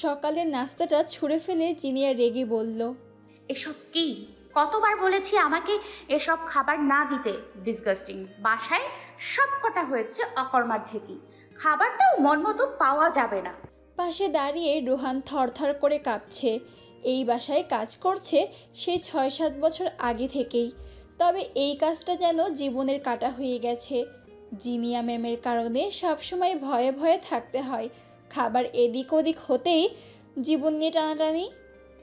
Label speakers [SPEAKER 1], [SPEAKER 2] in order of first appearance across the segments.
[SPEAKER 1] সকালের নাস্তাটা ছুঁড়ে ফেলে জিনিয়া রেগে বলল,
[SPEAKER 2] এসব কি? কতবার বলেছি আমাকে এসব খাবার না দিতে। ডিসগাস্টিং। বাসায় সব কটা হয়েছে অকর্মার ঢেকি। খাবারটাও মন মতো পাওয়া যাবে না।
[SPEAKER 1] পাশে দাঁড়িয়ে রোহান থরথর করে কাঁপছে। এই বাসায় কাজ করছে সেই ৬-৭ বছর আগে থেকেই। তবে এই কাজটা যেন জীবনের কাঁটা হয়ে গেছে। জিনিয়া ম্যামের কারণে সবসময় ভয়ে ভয়ে থাকতে হয়। খাবার এদিক ওদিক হতেই জীবন নিয়ে টানাটানি।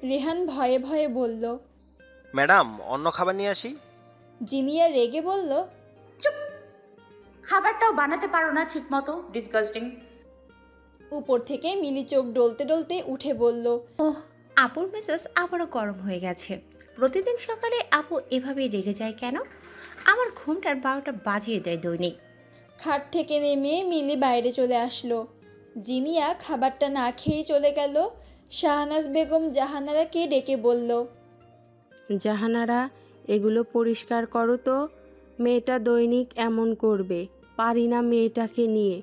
[SPEAKER 1] রেহান ভয়ে ভয়ে বলল,
[SPEAKER 3] ম্যাডাম অন্য খাবার নিয়ে আসি।
[SPEAKER 1] জিনিয়া রেগে বলল,
[SPEAKER 2] চুপ! খাবারটাও বানাতে পারো না ঠিক মতো। ডিসগাস্টিং।
[SPEAKER 1] উপর থেকে মিলি চোখ ডলতে ডলতে উঠে বলল,
[SPEAKER 4] ওহ, আপুর মেজাজ আবারও গরম হয়ে গেছে। প্রতিদিন সকালে আপু এভাবেই রেগে যায় কেন? আমার ঘুমটার 12টা বাজিয়ে দেয় দৈনিক।
[SPEAKER 1] খাট থেকে নেমে মিলি বাইরে চলে আসলো। জিনিয়া খাবারটা না খেয়ে চলে গেল। শাহনাজ বেগম জাহানারাকে ডেকে বলল,
[SPEAKER 5] জাহানারা, এগুলো পরিষ্কার করো তো। মেয়েটা দৈনিক এমন করবে, পারি না মেয়েটাকে নিয়ে।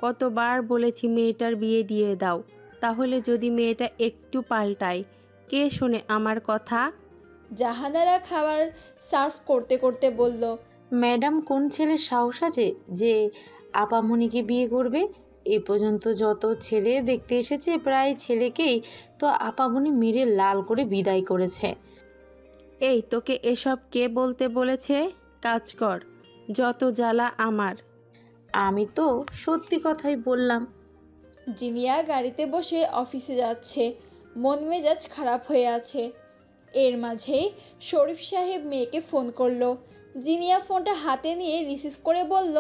[SPEAKER 5] কতবার বলেছি মেয়েটার বিয়ে দিয়ে দাও, তাহলে যদি মেয়েটা একটু পাল্টায়, কে শোনে আমার কথা?
[SPEAKER 1] জাহানারা খাবার সার্ভ করতে করতে বলল,
[SPEAKER 6] ম্যাডাম কোন ছেলের সাহস আছে যে আপামনিকে বিয়ে করবে? এই পর্যন্ত যত ছেলে দেখতে এসেছে প্রায় ছেলেকেই তো আপামনি মেরে লাল করে বিদায় করেছে।
[SPEAKER 5] এই, তোকে এসব কে বলতে বলেছে? কাজ কর, যত জ্বালা আমার।
[SPEAKER 6] আমি তো সত্যি কথাই বললাম।
[SPEAKER 1] জিনিয়া গাড়িতে বসে অফিসে যাচ্ছে। মন মেজাজ খারাপ হয়ে আছে। এর মাঝেই শরীফ সাহেব মেয়েকে ফোন করলো। জিনিয়া ফোনটা হাতে নিয়ে রিসিভ করে বলল,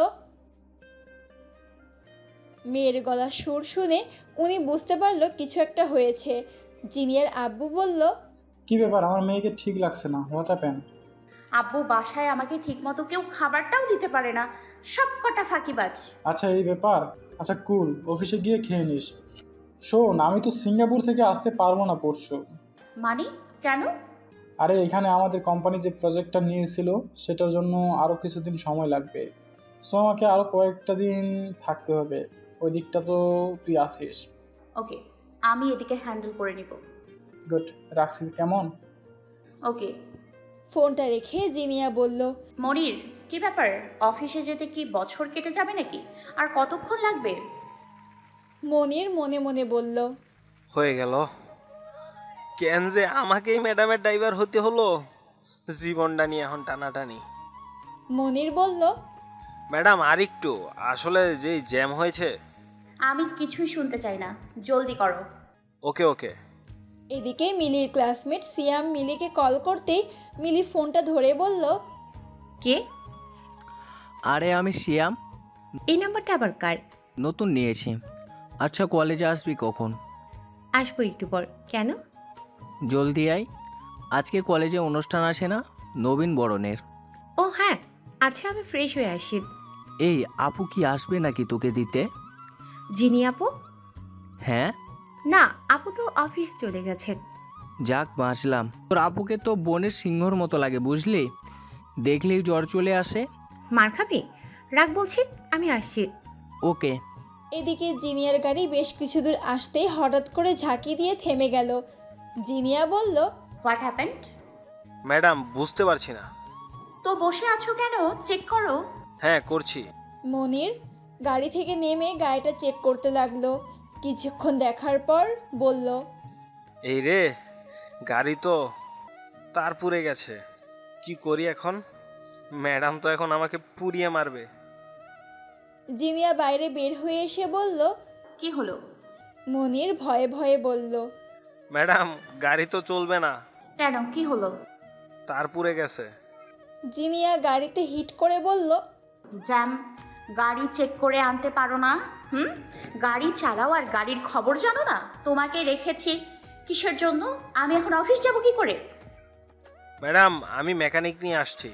[SPEAKER 1] মেয়ের গলার সুর শুনে উনি বুঝতে পারলো কিছু একটা হয়েছে। জিনিয়ার আব্বু বলল,
[SPEAKER 7] কি ব্যাপার, আমার মেয়েকে ঠিক লাগছে না, হোয়াট হ্যাপেন্ড?
[SPEAKER 2] আব্বু, বাসায় আমাকে ঠিক মতো কেউ খাবারটাও দিতে পারে না। সব কটা ফাঁকিবাজ।
[SPEAKER 7] আচ্ছা এই ব্যাপার, আচ্ছা কুল, অফিসে গিয়ে খেয়ে নিস। শোন, আমি তো সিঙ্গাপুর থেকে আসতে পারবো না পরশু।
[SPEAKER 2] মানে কেন?
[SPEAKER 7] আরে এখানে আমাদের কোম্পানি যে প্রজেক্টটা নিয়েছিল সেটার জন্য আরও কিছুদিন সময় লাগবে। সো আমাকে আরও কয়েকটা দিন থাকতে হবে। ওই দিকটা তো তুই আসিস।
[SPEAKER 2] ওকে, আমি এদিকে হ্যান্ডেল করে নিব।
[SPEAKER 7] গুড, রাখছি, কেমন?
[SPEAKER 2] ওকে।
[SPEAKER 1] ফোনটা রেখে জিনিয়া বলল,
[SPEAKER 2] মনির, কি ব্যাপার? অফিসে যেতে কি বছর কেটে যাবে নাকি? আর কতক্ষণ লাগবে?
[SPEAKER 1] মনির মনে মনে বলল,
[SPEAKER 3] হয়ে গেল। কেন যে আমাকেই ম্যাডামের ড্রাইভার হতে হলো? জীবনটা নিয়ে এখন টানাটানি।
[SPEAKER 1] মনির বলল,
[SPEAKER 3] ম্যাডাম আর একটু, আসলে যেই জ্যাম হয়েছে।
[SPEAKER 2] আমি কিছুই শুনতে চাই না, জলদি করো।
[SPEAKER 3] ওকে ওকে।
[SPEAKER 1] এদিকে মিলির ক্লাসমেট সিয়াম মিলিকে কল করতেই মিলি ফোনটা ধরে বলল,
[SPEAKER 4] কে?
[SPEAKER 8] আরে আমি শিয়াম।
[SPEAKER 4] এই নাম্বারটা আবার কার?
[SPEAKER 8] নতুন নিয়েছি। আচ্ছা কলেজে আসবি কখন?
[SPEAKER 4] আসবো একটু পর। কেন?
[SPEAKER 8] জলদি আয়, আজকে কলেজে অনুষ্ঠান আছে না, নবীন বরণের।
[SPEAKER 4] ও হ্যাঁ, আচ্ছা আমি ফ্রেশ হয়ে আসি।
[SPEAKER 8] এই আপু কি আসবে নাকি তোকে দিতে?
[SPEAKER 4] জিনি আপু?
[SPEAKER 8] হ্যাঁ।
[SPEAKER 4] না, আপু তো অফিস চলে গেছে।
[SPEAKER 8] যাক বাঁচলাম। তোর আপুকে তো বোনের সিংহর মতো লাগে বুঝলি, দেখলেই জ্বর চলে আসে।
[SPEAKER 4] মার খাবি? রাখ বলছি, আমি আসছি।
[SPEAKER 8] ওকে।
[SPEAKER 1] এদিকে জিনিয়ার গাড়ি বেশ কিছু দূর আসতেই হঠাৎ করে ঝাঁকি দিয়ে থেমে গেল। জিনিয়া বলল,
[SPEAKER 2] হোয়াট হ্যাপেন্ড?
[SPEAKER 3] ম্যাডাম বুঝতে পারছি না।
[SPEAKER 2] তো বসে আছো কেন? চেক করো।
[SPEAKER 3] হ্যাঁ করছি।
[SPEAKER 1] মনির গাড়ি থেকে নেমে গাড়িটা চেক করতে লাগলো। কিছুক্ষণ দেখার পর বলল,
[SPEAKER 3] এই রে, গাড়ি তো তার পুড়ে গেছে। কি করি এখন? ম্যাডাম তো এখন আমাকে পুড়িয়ে মারবে।
[SPEAKER 1] জিনিয়া বাইরে বের হয়ে এসে বলল,
[SPEAKER 2] কি হলো?
[SPEAKER 1] মনির ভয়ে ভয়ে বলল,
[SPEAKER 3] ম্যাডাম গাড়ি তো চলবে না।
[SPEAKER 2] কেন, কি হলো?
[SPEAKER 3] তার পুড়ে গেছে।
[SPEAKER 1] জিনিয়া গাড়িতে হিট করে বলল,
[SPEAKER 2] জ্যাম। গাড়ি চেক করে আনতে পারো না? গাড়ি চালাও আর গাড়ির খবর জানো না? তোমাকে রেখেছি কিসের জন্য? আমি এখন অফিস যাব কি করে?
[SPEAKER 3] ম্যাডাম আমি মেকানিক নিয়ে আসছি।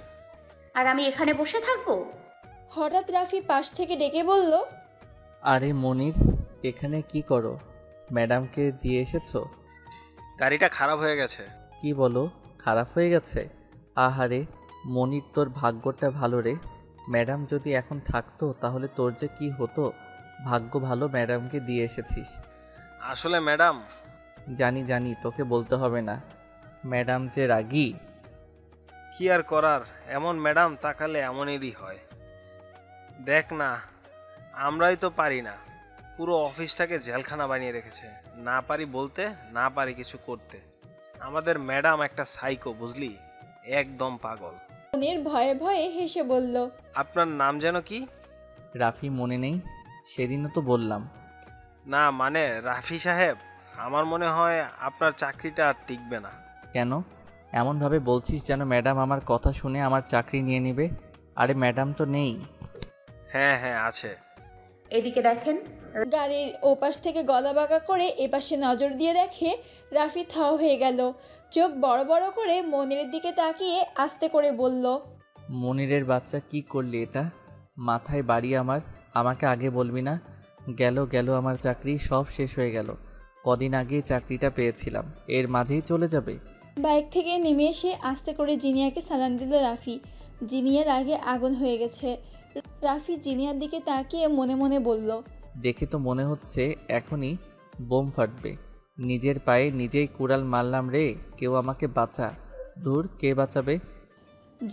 [SPEAKER 2] আর আমি এখানে বসে থাকবো?
[SPEAKER 1] হঠাৎ রাফি পাশ থেকে ডেকে বলল,
[SPEAKER 9] আরে মনির, এখানে কি করো? ম্যাডামকে দিয়ে এসেছো?
[SPEAKER 3] গাড়িটা খারাপ হয়ে গেছে।
[SPEAKER 9] কি বলো, খারাপ হয়ে গেছে? আহারে মনির, তোর ভাগ্যটা ভালো রে। ম্যাডাম যদি এখন থাকতো তাহলে তোর যে কি হতো। ভাগ্য ভালো ম্যাডামকে দিয়ে এসেছিস।
[SPEAKER 3] আসলে ম্যাডাম
[SPEAKER 9] জানি জানি, তোকে বলতে হবে না। ম্যাডাম যে রাগী।
[SPEAKER 3] কি আর করার, এমন ম্যাডাম তাকালে এমনেরই হয়। দেখ না, আমরাই তো পারি না, পুরো অফিসটাকে জেলখানা বানিয়ে রেখেছে। না পারি বলতে, না পারি কিছু করতে। আমাদের ম্যাডাম একটা সাইকো, বুঝলি, একদম পাগল।
[SPEAKER 1] মনির ভয়ে ভয়ে হেসে বলল,
[SPEAKER 3] আপনার নাম যেন কি?
[SPEAKER 9] রাফি, মনে নেই? সেদিনও তো বললাম।
[SPEAKER 3] না মানে রাফি সাহেব, আমার মনে হয় আপনার চাকরিটা আর টিকবে না।
[SPEAKER 9] কেন এমনভাবে বলছিস যেন ম্যাডাম আমার কথা শুনে আমার চাকরি নিয়ে নেবে? আরে ম্যাডাম তো নেই।
[SPEAKER 3] হ্যাঁ হ্যাঁ আছে।
[SPEAKER 2] এদিকে দেখেন।
[SPEAKER 1] গাড়ির ওপাশ থেকে গলা বাঁকা করে এপাশে নজর দিয়ে দেখে রাফি থ হয়ে গেল। চোখ বড় বড় করে মনিরের দিকে তাকিয়ে আস্তে করে বলল,
[SPEAKER 9] মনিরের বাচ্চা, কি করলি এটা? মাথায় বাড়ি আমার, আমাকে আগে বলবি না? গেল গেল আমার চাকরি, সব শেষ হয়ে গেল। কদিন আগেই চাকরিটা পেয়েছিলাম, এর মাঝেই চলে যাবে?
[SPEAKER 1] বাইক থেকে নেমে এসে আস্তে করে জিনিয়াকে সালাম দিল রাফি। জিনিয়ার আগে আগুন হয়ে গেছে। রাফি জিনিয়ার দিকে তাকিয়ে মনে মনে বলল,
[SPEAKER 9] দেখে তো মনে হচ্ছে এখনই বোম ফাটবে। নিজের পায়ে নিজেই কুড়াল মারলাম রে, কেউ আমাকে বাঁচা। দূর, কে বাঁচাবে?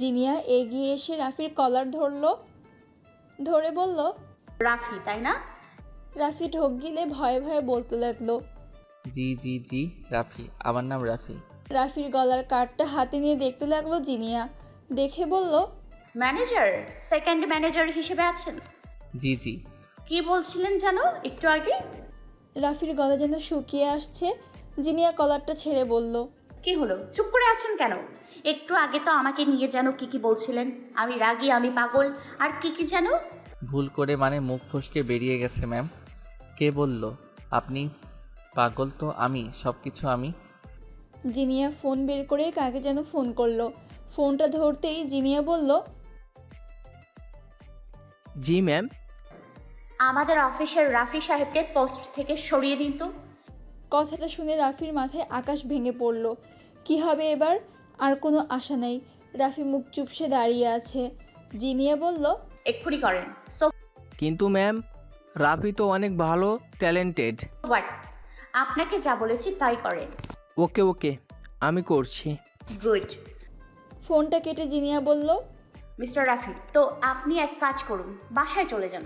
[SPEAKER 1] জিনিয়া এগিয়ে এসে রাফির কলার ধরে বলল,
[SPEAKER 2] রাফি তাই না?
[SPEAKER 1] রাফি ঢোক গিলে ভয়ে ভয়ে বলতে লাগলো,
[SPEAKER 9] জি জি জি রাফি, আমার নাম রাফি।
[SPEAKER 1] রাফির গলার কার্ডটা হাতে নিয়ে দেখতে লাগলো জিনিয়া। দেখে বলল,
[SPEAKER 2] ম্যানেজার, সেকেন্ড ম্যানেজার হিসেবে আছেন?
[SPEAKER 9] জি জি।
[SPEAKER 2] কি বলছিলেন জানো একটু আগে?
[SPEAKER 1] রাফির গলা যেন শুকিয়ে আসছে। জিনিয়া কলারটা ছেড়ে বলল,
[SPEAKER 2] কি হলো, চুপ করে আছেন কেন? একটু আগে তো আমাকে নিয়ে যেন কি কি বলছিলেন, আমি রাগী, আমি পাগল, আর কি কি যেন।
[SPEAKER 9] ভুল করে মানে মুখ ফসকে বেরিয়ে গেছে ম্যাম। কে বলল আপনি পাগল? তো আমি, সব কিছু আমি।
[SPEAKER 1] জিনিয়া ফোন বের করে কাকে যেন ফোন করলো। ফোনটা ধরতেই জিনিয়া বলল,
[SPEAKER 8] জি ম্যাম।
[SPEAKER 2] আমাদের অফিসের রাফি সাহেবকে পোস্ট থেকে সরিয়ে দিন তো।
[SPEAKER 1] কথাটা শুনে রাফির মাথায় আকাশ ভেঙে পড়ল। কি হবে এবার? আর কোনো আশা নেই। রাফি মুখ চুপসে দাঁড়িয়ে আছে। জিনিয়া বলল,
[SPEAKER 2] এক্ষুনি করেন। সো
[SPEAKER 8] কিন্তু ম্যাম, রাফি তো অনেক ভালো, ট্যালেন্টেড।
[SPEAKER 2] হোয়াট? আপনাকে যা বলেছি তাই করেন।
[SPEAKER 8] ওকে ওকে, আমি করছি।
[SPEAKER 2] গুড।
[SPEAKER 1] ফোনটা কেটে জিনিয়া বলল,
[SPEAKER 2] মিস্টার রাফি, তো আপনি এক কাজ করুন, বাসায় চলে যান।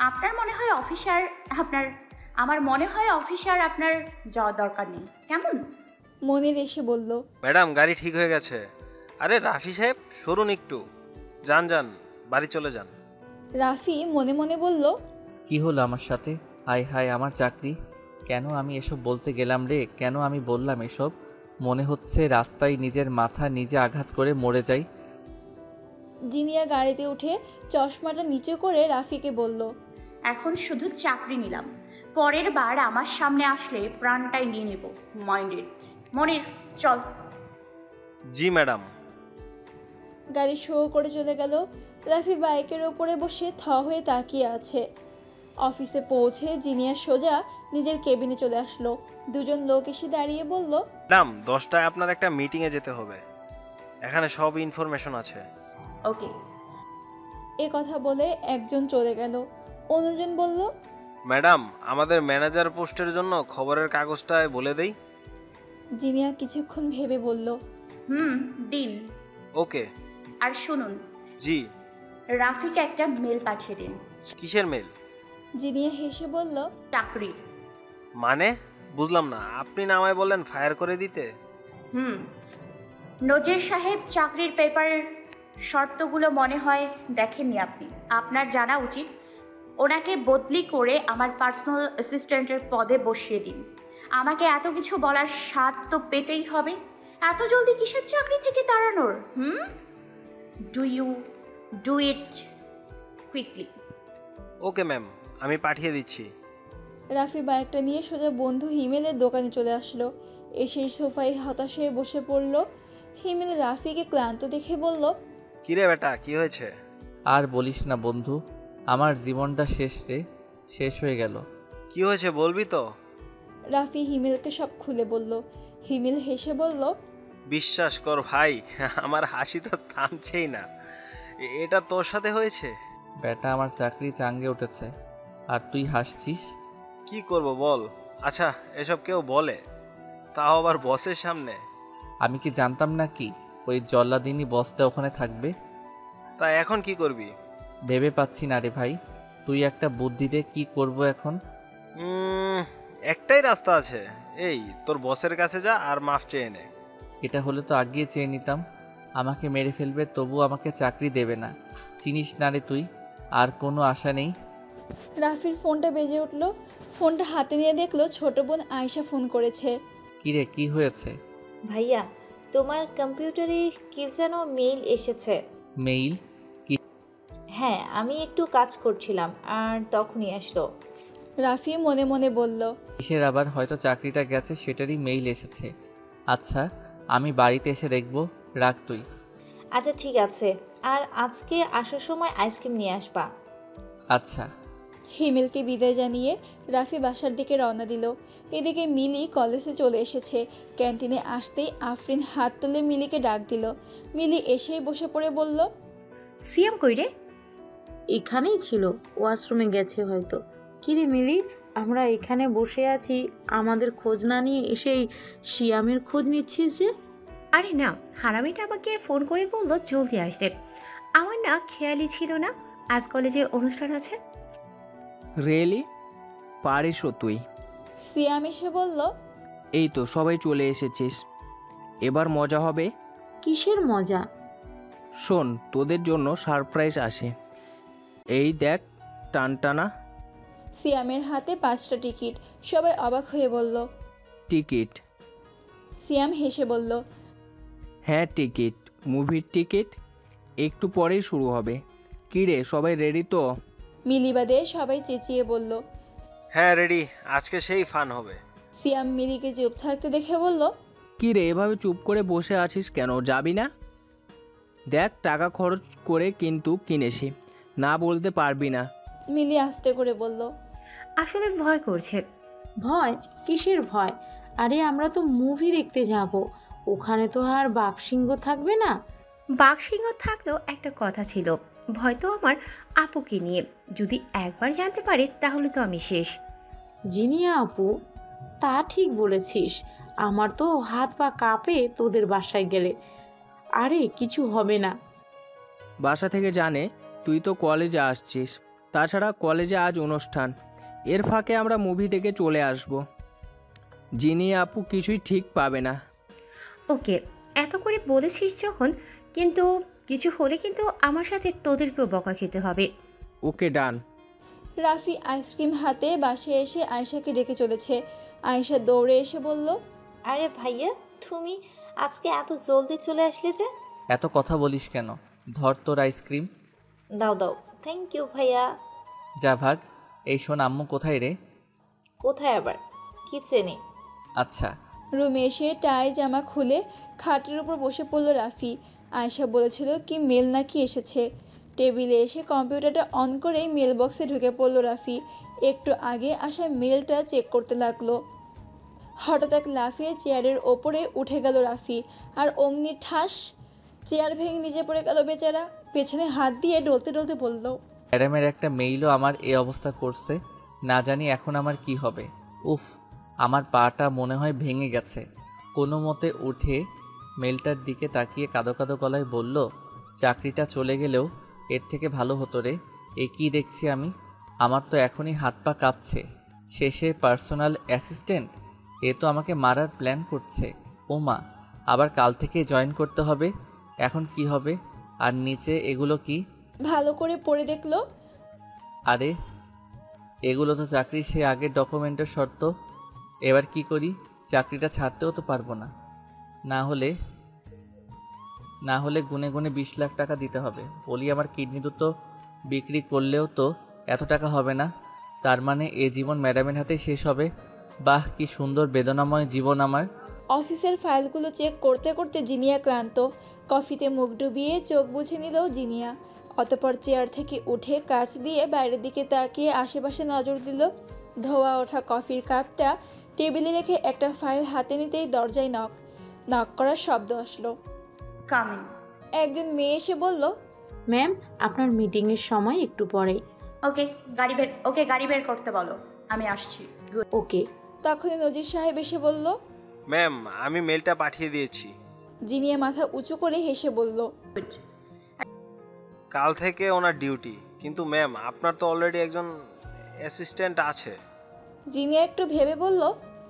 [SPEAKER 2] আপনার মনে হয় অফিসার আপনার আমার মনে হয় অফিসার আপনার যাওয়ার দরকার নেই, কেমন?
[SPEAKER 1] মনির এসে বলল,
[SPEAKER 3] ম্যাডাম গাড়ি ঠিক হয়ে গেছে। আরে রাফি সাহেব সরুন একটু, যান যান, বাড়ি চলে যান।
[SPEAKER 1] রাফি মনে মনে বলল,
[SPEAKER 9] কি হলো আমার সাথে? হায় হায়, আমার চাকরি। কেন আমি এসব বলতে গেলাম রে? কেন আমি বললাম এসব? মনে হচ্ছে রাস্তায় নিজের মাথা নিজে আঘাত করে মরে যাই।
[SPEAKER 1] জিনিয়া গাড়িতে উঠে চশমাটা নিচে করে রাফিকে বলল,
[SPEAKER 2] এখন শুধু চাকরি নিলাম, পরের বার আমার সামনে আসলে প্রাণটাই নিয়ে নেব। মাইন্ডেড। মনির, চল।
[SPEAKER 3] জি ম্যাডাম।
[SPEAKER 1] গাড়ি শো করে চলে গেল। রাফি বাইকের ওপরে বসে থ হয়ে তাকিয়ে আছে। অফিসে পৌঁছে জিনিয়া সোজা নিজের কেবিনে চলে আসলো। দুজন লোক এসে দাঁড়িয়ে বলল,
[SPEAKER 3] ম্যাডাম 10টায় আপনার একটা মিটিংয়ে যেতে হবে, এখানে সব ইনফরমেশন আছে।
[SPEAKER 2] ওকে।
[SPEAKER 1] এ কথা বলে একজন চলে গেল। অন্যজন বলল,
[SPEAKER 3] ম্যাডাম আমাদের ম্যানেজার পোস্টের জন্য খবরের কাগজটায় বলে দেই।
[SPEAKER 1] জিনিয়া কিছুক্ষণ ভেবে বলল,
[SPEAKER 2] দিন।
[SPEAKER 3] ওকে।
[SPEAKER 2] আর শুনুন,
[SPEAKER 3] জি।
[SPEAKER 2] রাফিকে একটা মেল পাঠিয়ে দিন।
[SPEAKER 3] কিসের মেল?
[SPEAKER 1] জিনিয়া হেসে বলল,
[SPEAKER 2] চাকরি।
[SPEAKER 3] মানে বুঝলাম না, আপনি না আমায় বললেন ফায়ার করে দিতে?
[SPEAKER 2] নজির সাহেব চাকরির পেপারের শর্তগুলো মনে হয় দেখেননি আপনি। আপনার জানা উচিত, ওনাকে বদলি করে আমার পার্সোনাল অ্যাসিস্ট্যান্টের পদে বসিয়ে দিন। আমাকে এত কিছু বলার স্বাদ তো পেতেই হবে। এত জলদি কিসের চাকরি থেকে তাড়ানোর? Do it quickly.
[SPEAKER 3] Okay ma'am, আমি পাঠিয়ে দিচ্ছি।
[SPEAKER 1] রাফি বাইকটা নিয়ে সোজা বন্ধু হিমেলের দোকানে চলে আসলো। এসে সোফায় হতাশ হয়ে বসে পড়ল। হিমেল রাফিকে ক্লান্ত দেখে বলল,
[SPEAKER 3] কিরে বেটা, কি হয়েছে?
[SPEAKER 9] আর বলিস না বন্ধু, আমার জীবনটা শেষ রে, শেষ হয়ে গেল।
[SPEAKER 3] কি হয়েছে বলবি তো?
[SPEAKER 1] রাফি হিমেলকে সব খুলে বলল। হিমেল হেসে বলল,
[SPEAKER 3] বিশ্বাস কর ভাই, আমার হাসি তো থামছেই না। এটা তোর সাথে হয়েছে?
[SPEAKER 9] বেটা, আমার চাকরি চাঙ্গে উঠেছে আর তুই হাসছিস?
[SPEAKER 3] কি করব বল। আচ্ছা, এসব কেউ বলে? তাও আবার বসের সামনে।
[SPEAKER 9] আমি কি জানতাম না কি ওই জল্লাদিনী বসটা ওখানে থাকবে?
[SPEAKER 3] তা এখন কি করবি?
[SPEAKER 9] ভেবে পাচ্ছি না রে ভাই, তুই একটা বুদ্ধি দে, কি করব এখন?
[SPEAKER 3] একটাই রাস্তা আছে, এই তোর বসের কাছে যা আর মাফ চেয়ে নে।
[SPEAKER 9] এটা হলে তো আগিয়ে চেয়ে নিতাম। আমাকে মেরে ফেলবে তবু আমাকে চাকরি দেবে না, চিনিস না রে তুই। আর কোনো আশা নেই।
[SPEAKER 1] রাফির ফোনটা বেজে উঠল। ফোনটা হাতে নিয়ে দেখলো ছোট বোন আয়শা ফোন করেছে।
[SPEAKER 9] কিরে, কি হয়েছে?
[SPEAKER 10] ভাইয়া, তোমার কম্পিউটারে কি যেন মেইল এসেছে।
[SPEAKER 9] মেইল?
[SPEAKER 10] হ্যাঁ, আমি একটু কাজ করছিলাম আর তখনই আসলো।
[SPEAKER 1] রাফি মনে মনে বলল,
[SPEAKER 9] কিসের আবার, হয়তো চাকরিটা গেছে সেটারই মেইল এসেছে। আচ্ছা, আমি বাড়িতে এসে দেখব, রাখ তুই।
[SPEAKER 10] আচ্ছা ঠিক আছে, আর আজকে আসার সময় আইসক্রিম নিয়ে আসবা।
[SPEAKER 9] আচ্ছা।
[SPEAKER 1] হিমেলকে বিদায় জানিয়ে রাফি বাসার দিকে রওনা দিল। এদিকে মিলি কলেজে চলে এসেছে। ক্যান্টিনে আসতেই আফরিন হাত তুলে মিলিকে ডাক দিল। মিলি এসেই বসে পড়ে বলল,
[SPEAKER 4] সিয়াম কই রে?
[SPEAKER 6] এখানেই ছিল, ওয়াশরুমে গেছে হয়তো। কিরে মিলি, আমরা এখানে বসে আছি, আমাদের খোঁজ না নিয়ে এসেই শিয়ামের খোঁজ নিচ্ছিস যে?
[SPEAKER 4] আরে না, হারামিটা আমাকে ফোন করে বললো জলদি আসতে। আমার না খেয়ালই ছিল না আজ কলেজে অনুষ্ঠান আছে।
[SPEAKER 8] রিয়েলি? পারিসও তুই?
[SPEAKER 1] সিয়াম এসে বলল,
[SPEAKER 8] এই তো সবাই চলে এসেছিস, এবার মজা হবে।
[SPEAKER 6] কিসের মজা?
[SPEAKER 8] শোন, তোদের জন্য সারপ্রাইজ আসে। এই দেখ, টানটানা
[SPEAKER 1] সিয়ামের হাতে 5টা টিকিট। সবাই অবাক হয়ে বলল,
[SPEAKER 8] টিকিট?
[SPEAKER 1] সিয়াম হেসে বলল,
[SPEAKER 8] হ্যাঁ টিকিট, মুভির টিকিট। একটু পরেই শুরু হবে। কী রে, সবাই রেডি তো?
[SPEAKER 1] মিলি বাদে সবাই চেঁচিয়ে বলল।
[SPEAKER 3] হ্যাঁ রেডি, আজকে সেই ফান হবে।
[SPEAKER 1] সিয়াম মিলিকে চুপ থাকতে দেখে বলল,
[SPEAKER 8] কী রে, এভাবে চুপ করে বসে আছিস কেন, যাবি না? দেখ, টাকা খরচ করে কিন্তু কিনেছি, না বলতে পারবি না।
[SPEAKER 1] মিলি আস্তে করে বলল,
[SPEAKER 4] আসলে ভয় করছে।
[SPEAKER 6] ভয়? কিসের ভয়? আরে আমরা তো মুভি দেখতে যাব, ওখানে তো আর বাঘসিংহ থাকবে না।
[SPEAKER 4] বাঘসিংহ থাকলেও একটা কথা ছিল, ভয় তো আমার আপুকে নিয়ে। যদি একবার জানতে পারে তাহলে তো আমি শেষ।
[SPEAKER 6] জিনিয়া আপু, তা ঠিক বলেছিস, আমার তো হাত পা কাঁপে তোদের বাসায় গেলে। আরে কিছু হবে না।
[SPEAKER 8] বাসা থেকে জানে তুই তো কলেজে আসছিস, তাছাড়া কলেজে আজ অনুষ্ঠান, এর ফাঁকে আমরা মুভি দেখে চলে আসব। জিনি আপু কিছুই ঠিক পাবে না।
[SPEAKER 4] ওকে, এত করে বলেছিস যখন, কিন্তু কিছু হলে কিন্তু আমার সাথে তোদেরকেও বকা খেতে হবে।
[SPEAKER 8] ওকে, ডান।
[SPEAKER 1] রাফি আইসক্রিম হাতে বাসায় এসে আয়শাকে ডেকে চলেছে। আয়শা দৌড়ে এসে বলল,
[SPEAKER 10] আরে ভাইয়া, তুমি আজকে এত জলদি চলে আসলে যে?
[SPEAKER 9] এত কথা বলিস কেন? ধর তোর আইসক্রিম।
[SPEAKER 10] দাও দাও, থ্যাংক ইউ ভাইয়া।
[SPEAKER 9] যা ভাগ। এই শোন, আম্মু কোথায় রে?
[SPEAKER 10] কোথায় আবার? কিচেনে।
[SPEAKER 9] আচ্ছা।
[SPEAKER 1] রুমে এসে টাই জামা খুলে খাটের উপর বসে পড়ল রাফি। আয়শা বলেছিল কি মেল নাকি এসেছে। টেবিলে এসে কম্পিউটারটা অন করে মেল বক্সে ঢুকে পড়ল রাফি। একটু আগে আসা মেলটা চেক করতে লাগলো। হঠাৎ এক লাফিয়ে চেয়ারের ওপরে উঠে গেল রাফি, আর অমনি ঠাস, চেয়ার ভেঙে নিচে পড়ে গেল বেচারা। পেছনে হাত দিয়ে ডলতে ডলতে বলল,
[SPEAKER 9] ম্যাডামের একটা মেইলও আমার এই অবস্থা করছে, না জানি এখন আমার কি হবে। উফ, আমার পাটা মনে হয় ভেঙে গেছে। কোনো মতে উঠে মেলটার দিকে তাকিয়ে কাঁদো কাঁদো গলায় বলল, চাকরিটা চলে গেলেও এর থেকে ভালো হতো রে। এ কি দেখছি আমি? আমার তো এখনই হাত পা কাঁপছে। শেষে পার্সোনাল অ্যাসিস্ট্যান্ট, এ তো আমাকে মারার প্ল্যান করছে। ও মা, আবার কাল থেকে জয়েন করতে হবে। এখন কি হবে? আর নিচে এগুলো কি?
[SPEAKER 1] ভালো করে পড়ে দেখলো।
[SPEAKER 9] আরে এগুলো তো চাকরির সে আগের ডকুমেন্টের শর্ত। এবার কি করি? চাকরিটা ছাড়তেও তো পারবো না, না হলে গুনে গুনে 20 লাখ টাকা দিতে হবে। বলি, আমার কিডনি দুটো বিক্রি করলেও তো এত টাকা হবে না। তার মানে এ জীবন ম্যাডামের হাতে শেষ হবে। বাহ, কি সুন্দর বেদনাময় জীবন আমার।
[SPEAKER 1] অফিসের ফাইলগুলো চেক করতে করতে জিনিয়া ক্লান্ত। কফিতে মুখ ডুবিয়ে চোখ বুঝে নিল জিনিয়া। অতঃপর চেয়ার থেকে উঠে কাঁচ দিয়ে বাইরের দিকে তাকিয়ে আশেপাশে নজর দিল। ধোয়া ওঠা কফির কাপটা টেবিলে রেখে একটা ফাইল হাতে নিতেই দরজায় নক করার শব্দ আসলো।
[SPEAKER 2] কামিং।
[SPEAKER 1] একজন মেয়ে এসে বলল,
[SPEAKER 6] ম্যাম, আপনার মিটিংয়ের সময় একটু পরেই।
[SPEAKER 2] ওকে গাড়ি বের করতে বলো, আমি আসছি।
[SPEAKER 6] ওকে।
[SPEAKER 1] তখনই নজির সাহেব এসে বলল,
[SPEAKER 3] ম্যাম, আমি মেলটা পাঠিয়ে দিয়েছি।
[SPEAKER 1] জিনিয়া মাথা উঁচু করে হেসে বলল,
[SPEAKER 3] কাল থেকে ওনার ডিউটি। কিন্তু ম্যাম, আপনার তো অলরেডি একজন অ্যাসিস্ট্যান্ট আছে।
[SPEAKER 1] জিনিয়া একটু ভেবে বলল,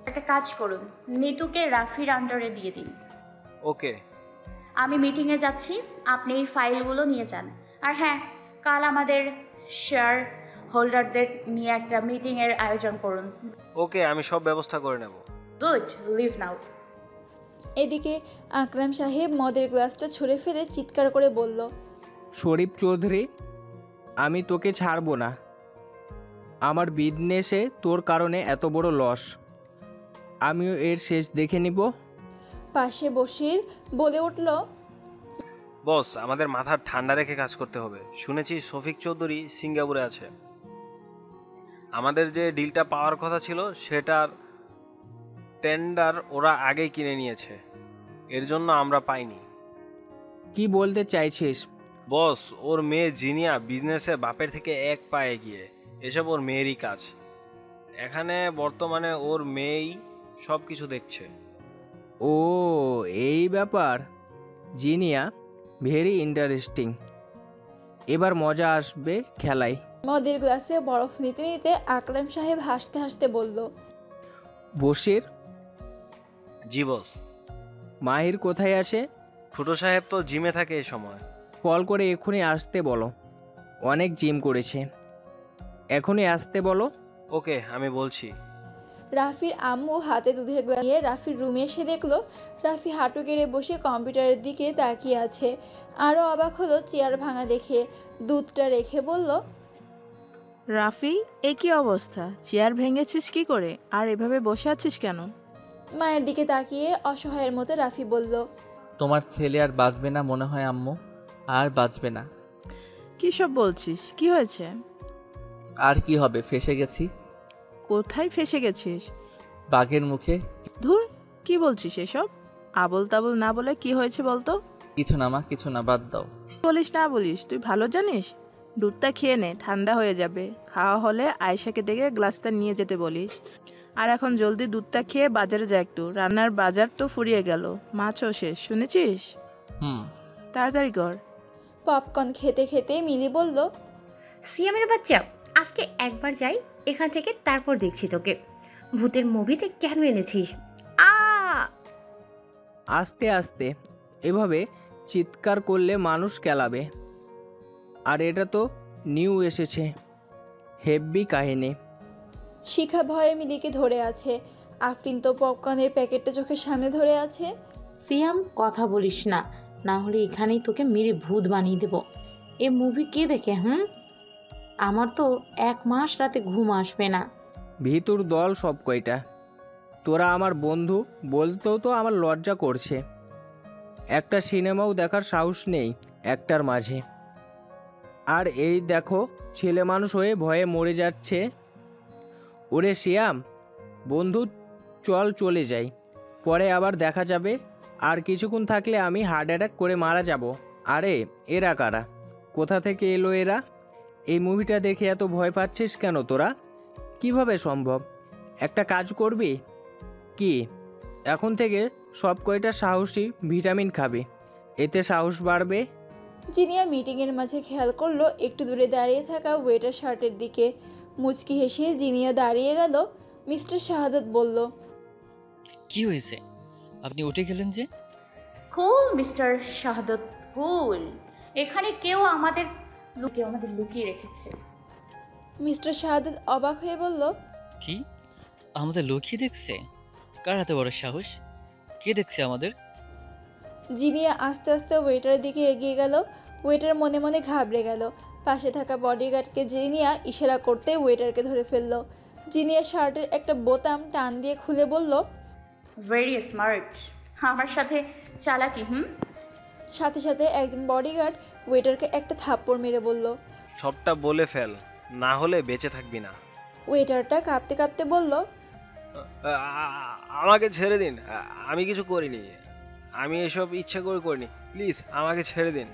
[SPEAKER 2] একটা কাজ করুন, নিতুকে রাফির আন্ডারে দিয়ে দিন।
[SPEAKER 3] ওকে।
[SPEAKER 2] আমি মিটিংয়ে যাচ্ছি, আপনি এই ফাইলগুলো নিয়ে যান। আর হ্যাঁ, কাল আমাদের শেয়ার হোল্ডারদের নিয়ে একটা মিটিংয়ের আয়োজন করুন।
[SPEAKER 3] ওকে, আমি সব ব্যবস্থা করে নেব।
[SPEAKER 2] গুড, লিভ নাও।
[SPEAKER 1] এদিকে আকরাম সাহেব মদের গ্লাসটা ছুঁড়ে ফেলে চিৎকার করে বলল,
[SPEAKER 8] শরীফ চৌধুরী, আমি তোকে ছাড়বো না। আমার বিজনেসে তোর কারণে এত বড় লস, আমিও এর শেষ দেখে নিব।
[SPEAKER 1] পাশে বসির বলে উঠল,
[SPEAKER 3] বস, আমাদের মাথা ঠান্ডা রেখে কাজ করতে হবে। শুনেছি শফিক চৌধুরী সিঙ্গাপুরে আছে। আমাদের যে ডিলটা পাওয়ার কথা ছিল সেটার টেন্ডার ওরা আগেই কিনে নিয়েছে, এর জন্য আমরা পাইনি।
[SPEAKER 8] কি বলতে চাইছিস?
[SPEAKER 3] বস, ওর মেয়ে জিনিয়া বিজনেসে বাপের থেকে এক পা এগিয়ে। এসব ওর মেয়েরই কাজ। এখানে বর্তমানে ওর মেয়েই সব কিছু দেখছে।
[SPEAKER 8] ও, এই ব্যাপার। Jinia, very interesting. এবার মজা আসবে খেলায়।
[SPEAKER 1] মদের গ্লাসে বরফ নিতে নিতে আকরাম সাহেব হাসতে হাসতে বলল,
[SPEAKER 8] বসির।
[SPEAKER 3] জি বস।
[SPEAKER 8] মাহির কোথায় আসে?
[SPEAKER 3] ছোটো সাহেব তো জিমে থাকে এই সময়।
[SPEAKER 8] কল করে এখনই আসতে বলো, অনেক জিম করেছে। এখনই আসতে বলো।
[SPEAKER 3] ওকে, আমি বলছি।
[SPEAKER 1] রাফির আম্মু হাতে দুধের গ্লাস নিয়ে রাফির রুমে এসে দেখলো রাফি হাঁটু গেড়ে বসে কম্পিউটারের দিকে তাকিয়ে আছে। আরও অবাক হলো চেয়ার ভাঙা দেখে। দুধটা রেখে বলল,
[SPEAKER 11] রাফি, এ কি অবস্থা? চেয়ার ভেঙেছিস কি করে? আর এভাবে বসে আছিস কেন?
[SPEAKER 1] মায়ের দিকে তাকিয়ে অসহায়ের মতো রাফি বলল,
[SPEAKER 9] তোমার ছেলে আর বাঁচবে না মনে হয় আম্মু, আর বাঁচবে না।
[SPEAKER 11] কী সব বলছিস? কি হয়েছে?
[SPEAKER 9] আর কি হবে, ফেঁসে গেছি।
[SPEAKER 11] কোথায় ফেসে গেছিস?
[SPEAKER 9] বাঘের মুখে।
[SPEAKER 11] ধুর, কি বলছিস এসব? আবল তাবল না বলে কি হয়েছে বলতো?
[SPEAKER 9] কিছু না মা, কিছু না, বাদ দাও।
[SPEAKER 11] বলিস না বলিস, তুই ভালো জানিস। দুধটা খেয়ে নে, ঠান্ডা হয়ে যাবে। খাওয়া হলে আয়েশাকে ডেকে গ্লাসটা নিয়ে যেতে বলিস। আর এখন জলদি দুধটা খেয়ে বাজারে যা একটু, রান্নার বাজার তো ফুরিয়ে গেল, মাছও শেষ, শুনেছিস? তাড়াতাড়ি কর।
[SPEAKER 1] পপকর্ন খেতে খেতে মিলি বলল,
[SPEAKER 4] সিয়ামের বাচ্চা, আজকে একবার যাই এখান থেকে, তারপর দেখছি তোকে। ভূতের মুভিতে কেন এনেছিস?
[SPEAKER 8] আস্তে আস্তে এভাবে চিৎকার করলে মানুষ কেলাবে। আর এটা তো নিউ এসেছে, হেব্বি কাহিনী।
[SPEAKER 1] শিখা ভয়ে মিলিকে ধরে আছে। আফরিন তো পপকর্নের প্যাকেটটা চোখের সামনে ধরে আছে।
[SPEAKER 6] সিয়াম, কথা বলিস না, না হলে এখানেই তোকে মেরে ভূত বানিয়ে দেব। এ মুভি কে দেখে? আমার তো 1 মাস রাতে ঘুম আসবে না।
[SPEAKER 8] ভিতর দল সব কয়টা। তোরা আমার বন্ধু বলতেও তো আমার লজ্জা করছে। একটা সিনেমাও দেখার সাহস নেই একটার মাঝে। আর এই দেখো, ছেলে মানুষ হয়ে ভয়ে মরে যাচ্ছে। ওরে শিয়াম বন্ধু, চল চলে যাই, পরে আবার দেখা যাবে। আর কিছুক্ষণ থাকলে আমি হার্ট অ্যাটাক করে মারা যাব। আরে এরা কারা? কোথা থেকে এলো এরা? এই মুভিটা দেখে এত ভয় পাচ্ছিস কেন তোরা? কিভাবে সম্ভব? একটা কাজ করবি কি, এখন থেকে সব কয়টা সাহসী ভিটামিন খাবি, এতে সাহস বাড়বে।
[SPEAKER 1] জিনিয়া মিটিংয়ের মাঝে খেয়াল করলো একটু দূরে দাঁড়িয়ে থাকা ওয়েটার শার্টের দিকে। মুচকি হেসে জিনিয়া দাঁড়িয়ে গেল। মিস্টার শাহাদাত বলল,
[SPEAKER 12] কি হয়েছে, আপনি উঠে গেলেন যে?
[SPEAKER 2] কুল মিস্টার শাহাদাত, কুল। এখানে কেউ আমাদের লুকিয়ে রেখেছে।
[SPEAKER 1] মিস্টার শাহাদাত অবাক হয়ে বলল,
[SPEAKER 12] কি, আমাদের লুকিয়ে দেখছে? কার হাতে বড় সাহস? কে দেখছে আমাদের?
[SPEAKER 1] জিনিয়া আস্তে আস্তে ওয়েটারের দিকে এগিয়ে গেল। ওয়েটার মনে মনে ঘাবড়ে গেল। পাশে থাকা বডিগার্ডকে জিনিয়া ইশারা করতে ওয়েটারকে ধরে ফেলল। জিনিয়া শার্টের একটা বোতাম টান দিয়ে খুলে বলল,
[SPEAKER 2] ভেরি স্মার্ট, আমার সাথে চালাকি।
[SPEAKER 1] সাথে সাথে একজন বডিগার্ড ওয়েটারকে একটা থাপ্পড় মেরে বলল,
[SPEAKER 3] সবটা বলে ফেল, না হলে বেঁচে থাকবি না।
[SPEAKER 1] ওয়েটারটা কাঁপতে কাঁপতে বলল,
[SPEAKER 3] আমাকে ছেড়ে দিন, আমি কিছু করিনি, আমি এসব ইচ্ছা করে করিনি, প্লিজ আমাকে ছেড়ে দিন।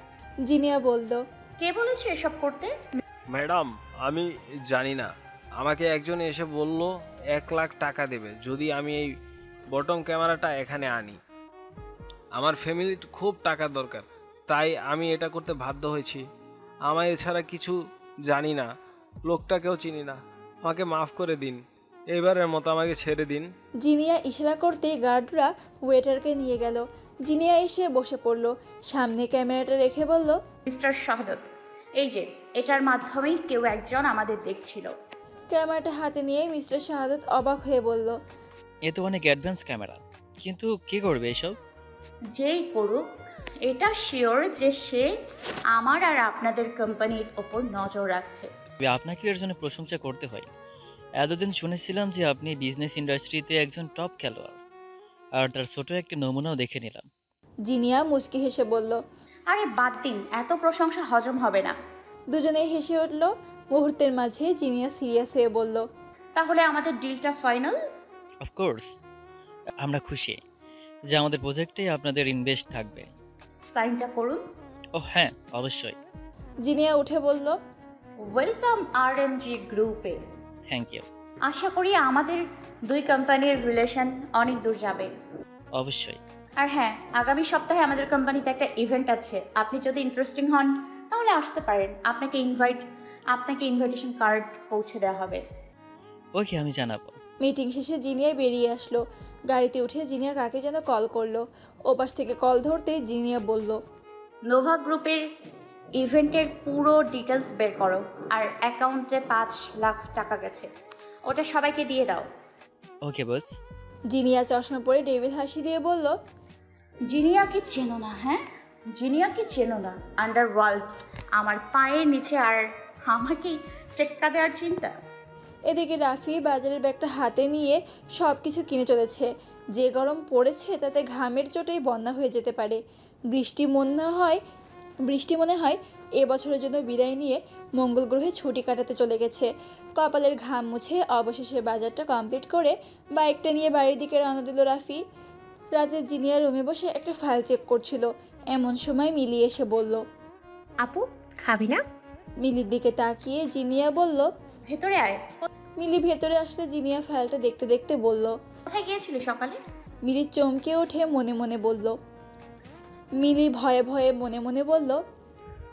[SPEAKER 1] জিনিয়া বলল,
[SPEAKER 2] কে বলেছে এসব করতে?
[SPEAKER 3] ম্যাডাম, আমি জানি না, আমাকে একজন এসে বলল 1 লাখ টাকা দেবে যদি আমি এই বটম ক্যামেরাটা এখানে আনি। আমার ফ্যামিলির খুব টাকার দরকার, তাই আমি এটা করতে বাধ্য হয়েছি। আমায় এছাড়া কিছু জানি না, লোকটাকেও চিনি না। আমাকে মাফ করে দিন, এবারের মতো আমাকে ছেড়ে দিন।
[SPEAKER 1] জিনিয়া ইশারা করতেই গার্ডরা ওয়েটারকে নিয়ে গেল। জিনিয়া এসে বসে পড়ল, সামনে ক্যামেরাটা রেখে বলল,
[SPEAKER 2] মিস্টার শাহাদত, এই যে এটার মাধ্যমেই কেউ একজন আমাদের দেখছিল।
[SPEAKER 1] ক্যামেরাটা হাতে নিয়ে মিস্টার শাহাদত অবাক হয়ে বলল,
[SPEAKER 12] এ তো অনেক অ্যাডভান্স ক্যামেরা, কিন্তু কে করবে এসব?
[SPEAKER 2] যেই করুক, এটা শিওর যে সে আমার আর আপনাদের কোম্পানির ওপর নজর রাখছে।
[SPEAKER 12] আপনাকে এর জন্য প্রশংসা করতে হয়। এতদিন শুনেছিলাম যে আপনি বিজনেস ইন্ডাস্ট্রিতে একজন টপ খেলোয়াড়, আর তার ছোট একটা নমুনাও দেখে নিলাম।
[SPEAKER 1] জিনিয়া মুচকি হেসে বলল,
[SPEAKER 2] আরে বাদ দিন, এত প্রশংসা হজম হবে না।
[SPEAKER 1] দুজনেই হেসে উঠল। মুহূর্তের মাঝে জিনিয়া সিরিয়াস হয়ে বলল,
[SPEAKER 2] তাহলে আমাদের ডিলটা ফাইনাল?
[SPEAKER 12] অফকোর্স, আমরা খুশি যে আমাদের প্রজেক্টে আপনাদের ইনভেস্ট থাকবে।
[SPEAKER 2] সাইনটা করুন।
[SPEAKER 12] ও হ্যাঁ, অবশ্যই।
[SPEAKER 1] জিনিয়া উঠে বলল,
[SPEAKER 2] ওয়েলকাম আরএমজি গ্রুপে।
[SPEAKER 12] Thank you.
[SPEAKER 2] আশা করি আমাদের দুই কোম্পানির রিলেশন অনেক দূর যাবে।
[SPEAKER 12] অবশ্যই।
[SPEAKER 2] আর হ্যাঁ, আগামী সপ্তাহে আমাদের কোম্পানিতে একটা ইভেন্ট আছে। আপনি যদি ইন্টারেস্টিং হন তাহলে আসতে পারেন। আপনাকে ইনভাইটেশন কার্ড পৌঁছে দেওয়া হবে।
[SPEAKER 12] ওকে, আমি জানাবো।
[SPEAKER 1] মিটিং শেষে জিনিয়া বেরিয়ে আসলো। গাড়িতে উঠে জিনিয়া কাকে যেন কল করলো। ওপাশ থেকে কল ধরতেই জিনিয়া বলল,
[SPEAKER 2] নোভা গ্রুপের ইভেন্টের পুরো ডিটেলস বের করো, আর অ্যাকাউন্টে 5 লাখ টাকা গেছে, ওটা সবাইকে দিয়ে দাও।
[SPEAKER 12] ওকে বস।
[SPEAKER 1] জিনিয়া চশমা পরে ডেভিল হাসি দিয়ে বলল,
[SPEAKER 2] জিনিয়াকে চেনো না? হ্যাঁ, জিনিয়াকে চেনো না? আন্ডারওয়ার্ল্ড আমার পায়ের নিচে, আর আমাকেই টেক্কা দেওয়ার চিন্তা।
[SPEAKER 1] এদিকে রাফি বাজারের ব্যাগটা হাতে নিয়ে সব কিছু কিনে চলেছে। যে গরম পড়েছে তাতে ঘামের চোটেই বন্যা হয়ে যেতে পারে। বৃষ্টি মনে হয় এবছরের জন্য বিদায় নিয়ে মঙ্গল গ্রহে ছুটি কাটাতে চলে গেছে। কপালের ঘাম মুছে অবশেষে বাজারটা কমপ্লিট করে বাইকটা নিয়ে বাড়ির দিকে রওনা দিল রাফি। রাতে জিনিয়া রুমে বসে একটা ফাইল চেক করছিল, এমন সময় মিলি এসে বলল,
[SPEAKER 4] আপু খাবি না?
[SPEAKER 1] মিলির দিকে তাকিয়ে জিনিয়া বলল,
[SPEAKER 2] ভেতরে আয়।
[SPEAKER 1] মিলি ভেতরে আসলে জিনিয়া ফাইলটা দেখতে দেখতে বলল,
[SPEAKER 2] কোথায় গিয়েছিলি সকালে?
[SPEAKER 1] মিলি চমকে ওঠে মনে মনে বলল। মিলি ভয়ে ভয়ে মনে মনে বলল,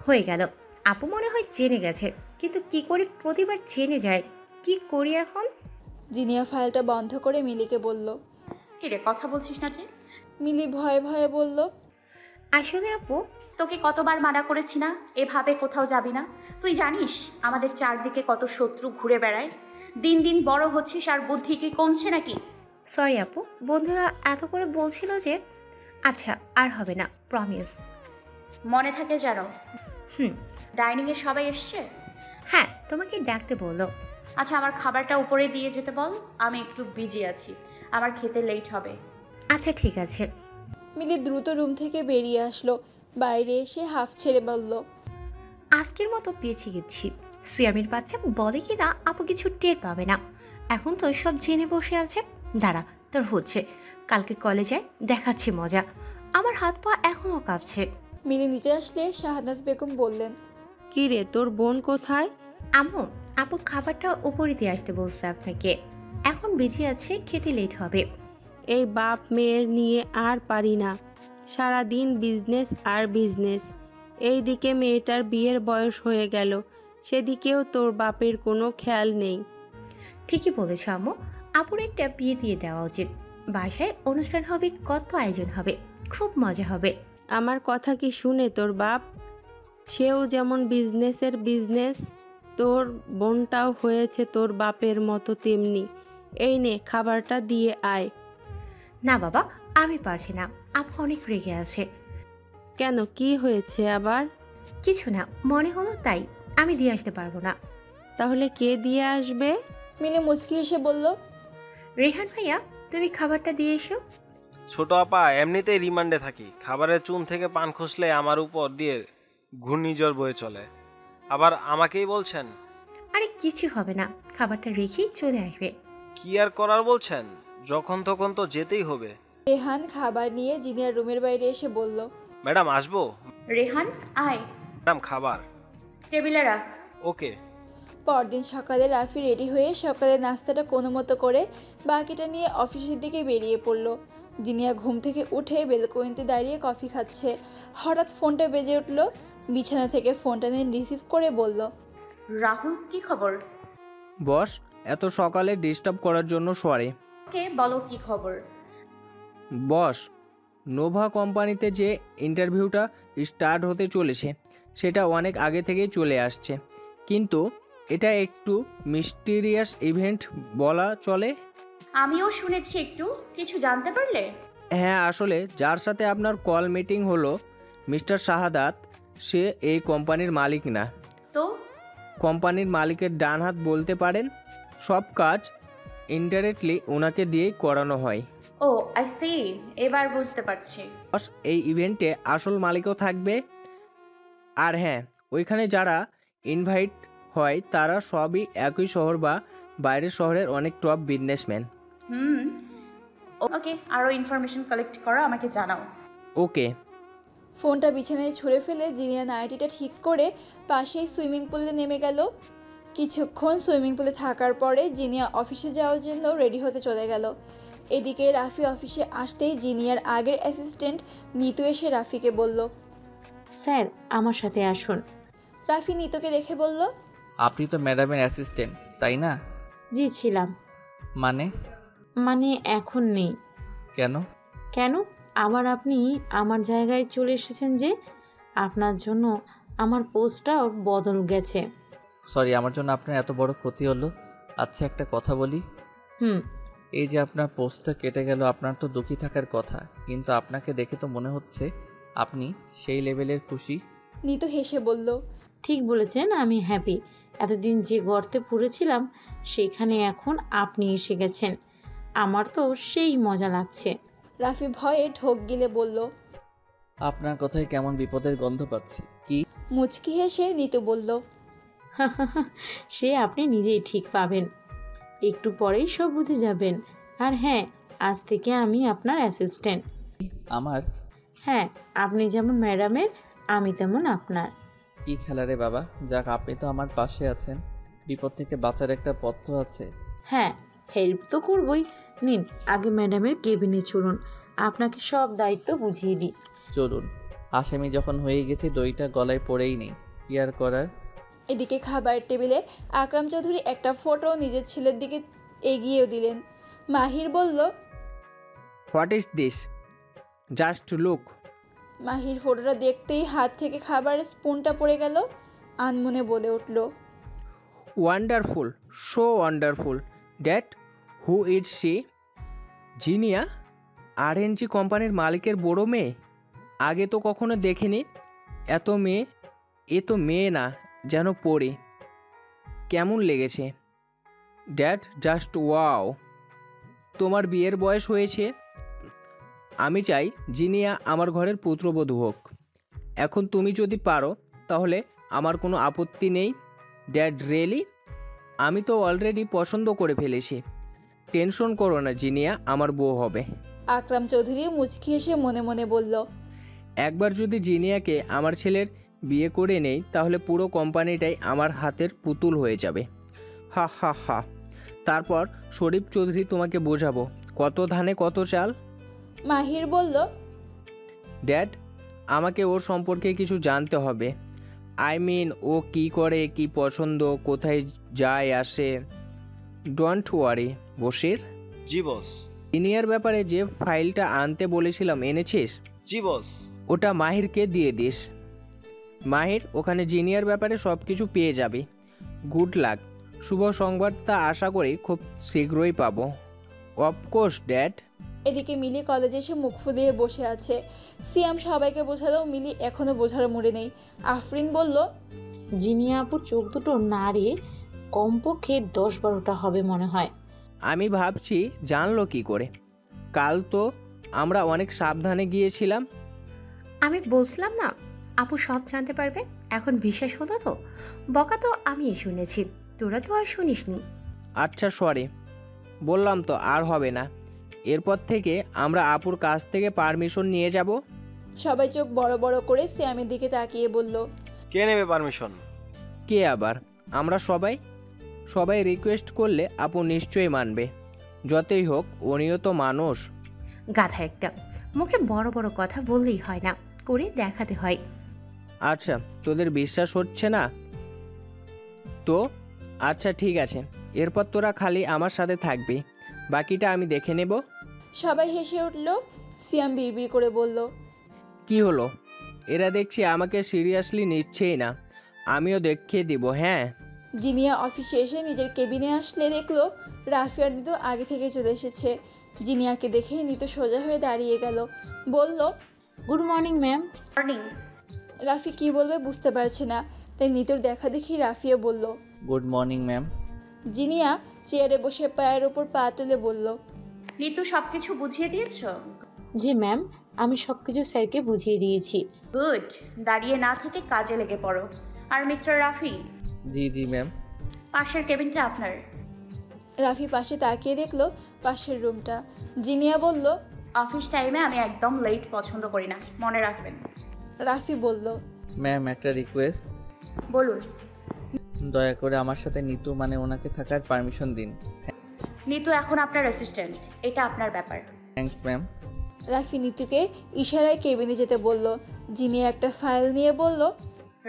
[SPEAKER 4] হয়ে গেল, আপু মনে হয় জেনে গেছে, কিন্তু কি করে প্রতিবার জেনে যায়? কি করি এখন?
[SPEAKER 1] জিনিয়া ফাইলটা বন্ধ করে মিলিকে বলল।
[SPEAKER 2] কিরে, কথা বলছিস না যে?
[SPEAKER 1] মিলি ভয়ে ভয়ে বলল,
[SPEAKER 4] আসলে আপু,
[SPEAKER 2] তোকে কতবার মানা করেছি না এভাবে কোথাও যাবি না? তুই জানিস আমাদের চারদিকে কত শত্রু ঘুরে বেড়ায়। দিন দিন বড় হচ্ছিস আর বুদ্ধি কি কমছে নাকি?
[SPEAKER 4] সরি আপু, বন্ধুরা এত করে বলছিল যে। আচ্ছা, আর হবে না, প্রমিস।
[SPEAKER 2] মনে থাকে জানো?
[SPEAKER 4] হুম।
[SPEAKER 2] ডাইনিংয়ে সবাই এসছে?
[SPEAKER 4] হ্যাঁ, তোমাকে ডাকতে বললো।
[SPEAKER 2] আচ্ছা, আমার খাবারটা উপরে দিয়ে যেতে বল, আমি একটু বিজি আছি, আমার খেতে লেট হবে।
[SPEAKER 4] আচ্ছা ঠিক আছে।
[SPEAKER 1] মিলি দ্রুত রুম থেকে বেরিয়ে আসলো। বাইরে এসে হাফ ছেড়ে বলল,
[SPEAKER 4] আজকের মতো বেঁচে গেছি। সুয়ামীর বাচ্চা বলে কি না আপু কিছু টের পাবে না। এখন তো সব জেনে বসে আছে। দাঁড়া, তোর হচ্ছে। কালকে কলেজে দেখাচ্ছি মজা। আমার হাত পা এখনও কাঁপছে।
[SPEAKER 1] মিলি নিচে আসলে শাহনাজ বেগম বললেন,
[SPEAKER 5] কি রে, তোর বোন কোথায়?
[SPEAKER 4] আম্মু, আপু খাবারটা উপরে দিয়ে আসতে বলছে আপনাকে। এখন বেঁচে আছে, খেতে লেট হবে।
[SPEAKER 5] এই বাপ মেয়ের নিয়ে আর পারি না, সারাদিন বিজনেস আর বিজনেস। এইদিকে মেয়েটার বিয়ের বয়স হয়ে গেল, সেদিকেও তোর বাপের কোনো খেয়াল নেই।
[SPEAKER 4] ঠিকই বলেছ আম্মু, আপুর একটা বিয়ে দিয়ে দেওয়া উচিত। বাসায় অনুষ্ঠান হবে, কত আয়োজন হবে, খুব মজা হবে।
[SPEAKER 5] আমার কথা কি শুনে তোর বাপ? সেও যেমন বিজনেসের বিজনেস, তোর বোনটাও হয়েছে তোর বাপের মতো তেমনি। এই নে খাবারটা দিয়ে আয়।
[SPEAKER 4] না বাবা, আমি পারছি না, আপু অনেক রেগে আছে।
[SPEAKER 5] কেন, কি হয়েছে আবার?
[SPEAKER 4] কিছু না, মনে হলো তাই। আমি দিয়ে আসতে পারবো না।
[SPEAKER 5] তাহলে কে দিয়ে আসবে?
[SPEAKER 1] মিলি মুচকি হেসে বলল,
[SPEAKER 4] রেহান ভাইয়া, তুমি খাবারটা দিয়ে এসো।
[SPEAKER 3] ছোট আপা এমনিতেই রিমান্ডে থাকি, খাবারের চুন থেকে পান খসলে আমার উপর দিয়ে ঘূর্ণিঝড় বয়ে চলে, আবার আমাকেই বলছেন?
[SPEAKER 4] আরে কিছু হবে না, খাবারটা রেখেই চলে আসবে।
[SPEAKER 3] কি আর করার বলছেন, যখন তখন তো যেতেই হবে।
[SPEAKER 1] রেহান খাবার নিয়ে জিনিয়ার রুমের বাইরে এসে বলল,
[SPEAKER 3] ম্যাডাম আসবো?
[SPEAKER 2] রেহান আয়।
[SPEAKER 3] ম্যাডাম খাবার
[SPEAKER 2] টেবিলে রাখ।
[SPEAKER 3] ওকে।
[SPEAKER 1] পরদিন সকালে রাফি রেডি হয়ে সকালে নাস্তাটা কোনো মতো করে বাকিটা নিয়ে অফিসের দিকে বেরিয়ে পড়ল। জিনিয়া ঘুম থেকে উঠে বেলকনিতে দাঁড়িয়ে কফি খাচ্ছে। হঠাৎ ফোনটা বেজে উঠল। বিছানা থেকে ফোনটা নিয়ে রিসিভ করে বলল,
[SPEAKER 2] রাহুল, কি খবর?
[SPEAKER 8] বস, এত সকালে ডিস্টার্ব করার জন্য সরি।
[SPEAKER 2] ওকে, বলো কি খবর।
[SPEAKER 8] বস, নোভা কোম্পানিতে যে ইন্টারভিউটা স্টার্ট হতে চলেছে সেটা অনেক আগে থেকেই চলে আসছে, কিন্তু এটা একটু মিস্টিরিয়াস ইভেন্ট বলা চলে।
[SPEAKER 2] আমিও শুনেছি, একটু কিছু জানতে পারলে?
[SPEAKER 8] হ্যাঁ, আসলে যার সাথে আপনার কল মিটিং হলো মিস্টার শাহাদাত, সে এই কোম্পানির মালিক না।
[SPEAKER 2] তো
[SPEAKER 8] কোম্পানির মালিকের ডান হাত বলতে পারেন। সব কাজ ইনডাইরেক্টলি ওনাকে দিয়েই করানো হয়।
[SPEAKER 2] ও, আই সি, এবার বুঝতে পারছি।
[SPEAKER 8] বস, এই ইভেন্টে আসল মালিকও থাকবে। আর হ্যাঁ, ওইখানে যারা ইনভাইট হয় তারা সবই একই শহর বা বাইরের শহরের অনেক টপ বিজনেসম্যান।
[SPEAKER 2] ওকে, আরও ইনফরমেশন কালেক্ট করো, আমাকে জানাও।
[SPEAKER 8] ওকে।
[SPEAKER 1] ফোনটা বিছানায় ছুঁড়ে ফেলে জিনিয়া নাইটিটা ঠিক করে পাশেই সুইমিং পুলে নেমে গেল। কিছুক্ষণ সুইমিং পুলে থাকার পরে জিনিয়া অফিসে যাওয়ার জন্য রেডি হতে চলে গেল। এদিকে রাফি অফিসে আসতেই জিনিয়ার আগের অ্যাসিস্ট্যান্ট নিতু এসে রাফিকে বলল,
[SPEAKER 6] স্যার, আমার সাথে আসুন।
[SPEAKER 1] রাফি নিতুকে দেখে বলল,
[SPEAKER 9] আপনি তো ম্যাডামের অ্যাসিস্ট্যান্ট, তাই না?
[SPEAKER 6] জি ছিলাম।
[SPEAKER 9] মানে
[SPEAKER 6] এখন নেই।
[SPEAKER 9] কেন?
[SPEAKER 6] কেন? আবার আপনি আমার জায়গায় চলে এসেছেন যে, আপনার জন্য আমার পোস্টটাও বদল গেছে।
[SPEAKER 9] সরি, আমার জন্য আপনার এত বড় ক্ষতি হলো। আচ্ছা, একটা কথা বলি। এই যে আপনার পোস্টটা কেটে গেল, আপনার তো দুঃখী থাকার কথা, কিন্তু আপনাকে দেখে তো মনে হচ্ছে আপনি সেই লেভেলের খুশি।
[SPEAKER 1] নিতু হেসে বলল,
[SPEAKER 6] ঠিক বলেছেন, আমি হ্যাপি। এতদিন যে গর্তে পড়েছিলাম সেখানে এখন আপনি এসে গেছেন, আমার তো সেই মজা লাগছে।
[SPEAKER 1] রাফি ভয়ে ঢোক গিলে বলল,
[SPEAKER 9] আপনার কথায় কেমন বিপদের গন্ধ পাচ্ছি। কি?
[SPEAKER 1] মুচকি হেসে নিতু বলল,
[SPEAKER 6] সে আপনি নিজেই ঠিক পাবেন, একটু পরেই সব বুঝে যাবেন। আর হ্যাঁ, আজ থেকে আমি আপনার অ্যাসিস্ট্যান্ট।
[SPEAKER 9] আমার?
[SPEAKER 6] হ্যাঁ, আপনি যেমন ম্যাডামের, আমি তেমন আপনার।
[SPEAKER 9] কি খেলা রে বাবা, যাক আপনি তো আমার পাশে আছেন, বিপদ থেকে বাঁচার একটা পথ তো আছে।
[SPEAKER 6] হ্যাঁ, হেল্প তো করবই। নিন, আগে ম্যাডামের কেবিনে চলুন, আপনাকে সব দায়িত্ব বুঝিয়ে দিই।
[SPEAKER 9] চলুন, আসামি যখন হয়ে গেছে দইটা গলায় পড়েই নেই, কি আর করার।
[SPEAKER 1] এদিকে খাবারের টেবিলে আকরাম চৌধুরী একটা ফটো নিজের ছেলের দিকে এগিয়ে দিলেন। মাহির বলল,
[SPEAKER 8] what is this? Just look.
[SPEAKER 1] Mahir ফটোটা দেখতেই হাত থেকে খাবারের স্পুনটা পড়ে গেল। আনমনে বলে উঠল,
[SPEAKER 8] wonderful, so wonderful. That, who is she? Jinia, RNG কোম্পানির মালিকের বড় মেয়ে। আগে তো কখনো দেখিনি এত মেয়ে। এ তো মেয়ে না, যেন পড়ে। কেমন লেগেছে? That, just wow. তোমার বিয়ের বয়স হয়েছে। আমি চাই জিনিয়া আমার ঘরের পুত্রবধূ হোক। এখন তুমি যদি পারো তাহলে আমার কোনো আপত্তি নেই। Dad, really? আমি তো অলরেডি পছন্দ করে ফেলেছি। টেনশন করো না, জিনিয়া আমার বউ হবে।
[SPEAKER 1] আকরাম চৌধুরী মুচকি হেসে মনে মনে বলল,
[SPEAKER 8] একবার যদি জিনিয়াকে আমার ছেলের বিয়ে করে নেই তাহলে পুরো কোম্পানিটাই আমার হাতের পুতুল হয়ে যাবে। হা হা হা। তারপর শরীফ চৌধুরী তোমাকে বোঝাবো কত ধানে কত চাল।
[SPEAKER 1] মাহির বলল,
[SPEAKER 8] ড্যাড, আমাকে ওর সম্পর্কে কিছু জানতে হবে। আই মিন, ও কি করে, কি পছন্দ, কোথায় যায় আসে। Don't worry Bashir.
[SPEAKER 3] G boss.
[SPEAKER 8] Senior ব্যাপারে যে ফাইলটা আনতে বলেছিলাম এনেছিস?
[SPEAKER 3] জি বস।
[SPEAKER 8] ওটা মাহিরকে দিয়ে দিস। মাহির ওখানে জিনিয়ার ব্যাপারে সব কিছু পেয়ে যাবে। Good luck. শুভ সংবাদটা আশা করি খুব শীঘ্রই পাবো। Of course dad.
[SPEAKER 1] এদিকে মিলি কলেজে এসে মুখ ফুলিয়ে বসে আছে। সিয়াম সবাইকে বোঝালেও মিলি এখনও বোঝার মুড়ে নেই। আফরিন বলল,
[SPEAKER 6] জিনিয়া আপুর চোখ দুটো নাড়ে কমপক্ষে 10-12টা হবে মনে হয়।
[SPEAKER 8] আমি ভাবছি জানলো কি করে? কাল তো আমরা অনেক সাবধানে গিয়েছিলাম।
[SPEAKER 4] আমি বলছিলাম না আপু সব জানতে পারবে। এখন বিশ্বাস হলো তো? বকা তো আমি শুনেছি, তোরা তো আর শুনিসনি।
[SPEAKER 8] আচ্ছা সরি, বললাম তো আর হবে না। এরপর থেকে আমরা আপুর কাছ থেকে পারমিশন নিয়ে যাব।
[SPEAKER 1] সবাই চোখ বড় বড় করে সিয়ামের দিকে তাকিয়ে বলল,
[SPEAKER 3] কে নেবে পারমিশন?
[SPEAKER 8] কে আবার? আমরা সবাই। সবাই রিকোয়েস্ট করলে আপু নিশ্চয়ই মানবে। যতই হোক উনিও তো মানুষ।
[SPEAKER 4] গাধা একটা, মুখে বড় বড় কথা বললেই হয় না, করে দেখাতে হয়।
[SPEAKER 8] আচ্ছা, তোদের বিশ্বাস হচ্ছে না তো? আচ্ছা ঠিক আছে, এরপর তোরা খালি আমার সাথে থাকবি, বাকিটা আমি দেখে নেব।
[SPEAKER 1] সবাই হেসে উঠল। সিয়াম বিড়বিড় করে বলল,
[SPEAKER 8] কি হলো? এরা দেখছি আমাকে সিরিয়াসলি নিচ্ছেই না, আমিও দেখিয়ে দিব। হ্যাঁ।
[SPEAKER 1] জিনিয়া অফিসে এসে নিজের কেবিনে আসলে দেখলো রাফি আর নিতু আগে থেকে চলে এসেছে। জিনিয়াকে দেখে নিতু সোজা হয়ে দাঁড়িয়ে গেল, বলল,
[SPEAKER 6] good morning ma'am.
[SPEAKER 2] Morning.
[SPEAKER 1] Rafi কি বলবে বুঝতে পারছে না, তাই নিতুর দেখা দেখি রাফিও বলল,
[SPEAKER 9] গুড মর্নিং ম্যাম।
[SPEAKER 1] জিনিয়া চেয়ারে বসে পায়ের ওপর পা তুলে বলল,
[SPEAKER 2] নিতু সব কিছু বুঝিয়ে দিয়েছ?
[SPEAKER 6] জি ম্যাম, আমি সব কিছু স্যারকে বুঝিয়ে দিয়েছি।
[SPEAKER 2] গুড, দাঁড়িয়ে না থেকে কাজে লেগে পড়ো। আর মিস্টার রাফি,
[SPEAKER 9] জি জি ম্যাম।
[SPEAKER 2] পাশের কেবিনটা আপনার।
[SPEAKER 1] রাফি পাশে তাকিয়ে দেখলো পাশের রুমটা। জিনিয়া বলল,
[SPEAKER 2] অফিস টাইমে আমি একদম লেট পছন্দ করি না, মনে রাখবেন।
[SPEAKER 1] রাফি বলল,
[SPEAKER 9] ম্যাম একটা রিকোয়েস্ট।
[SPEAKER 2] বলুন।
[SPEAKER 9] দয়া করে আমার সাথে নিতু মানে ওনাকে থাকার পারমিশন দিন।
[SPEAKER 2] নিতু এখন আপনার অ্যাসিস্ট্যান্ট, এটা আপনার ব্যাপার।
[SPEAKER 9] Thanks ma'am.
[SPEAKER 1] রাফি নিতুকে ইশারায় কেবিনে যেতে বলল। জিনিয়া একটা ফাইল নিয়ে বলল,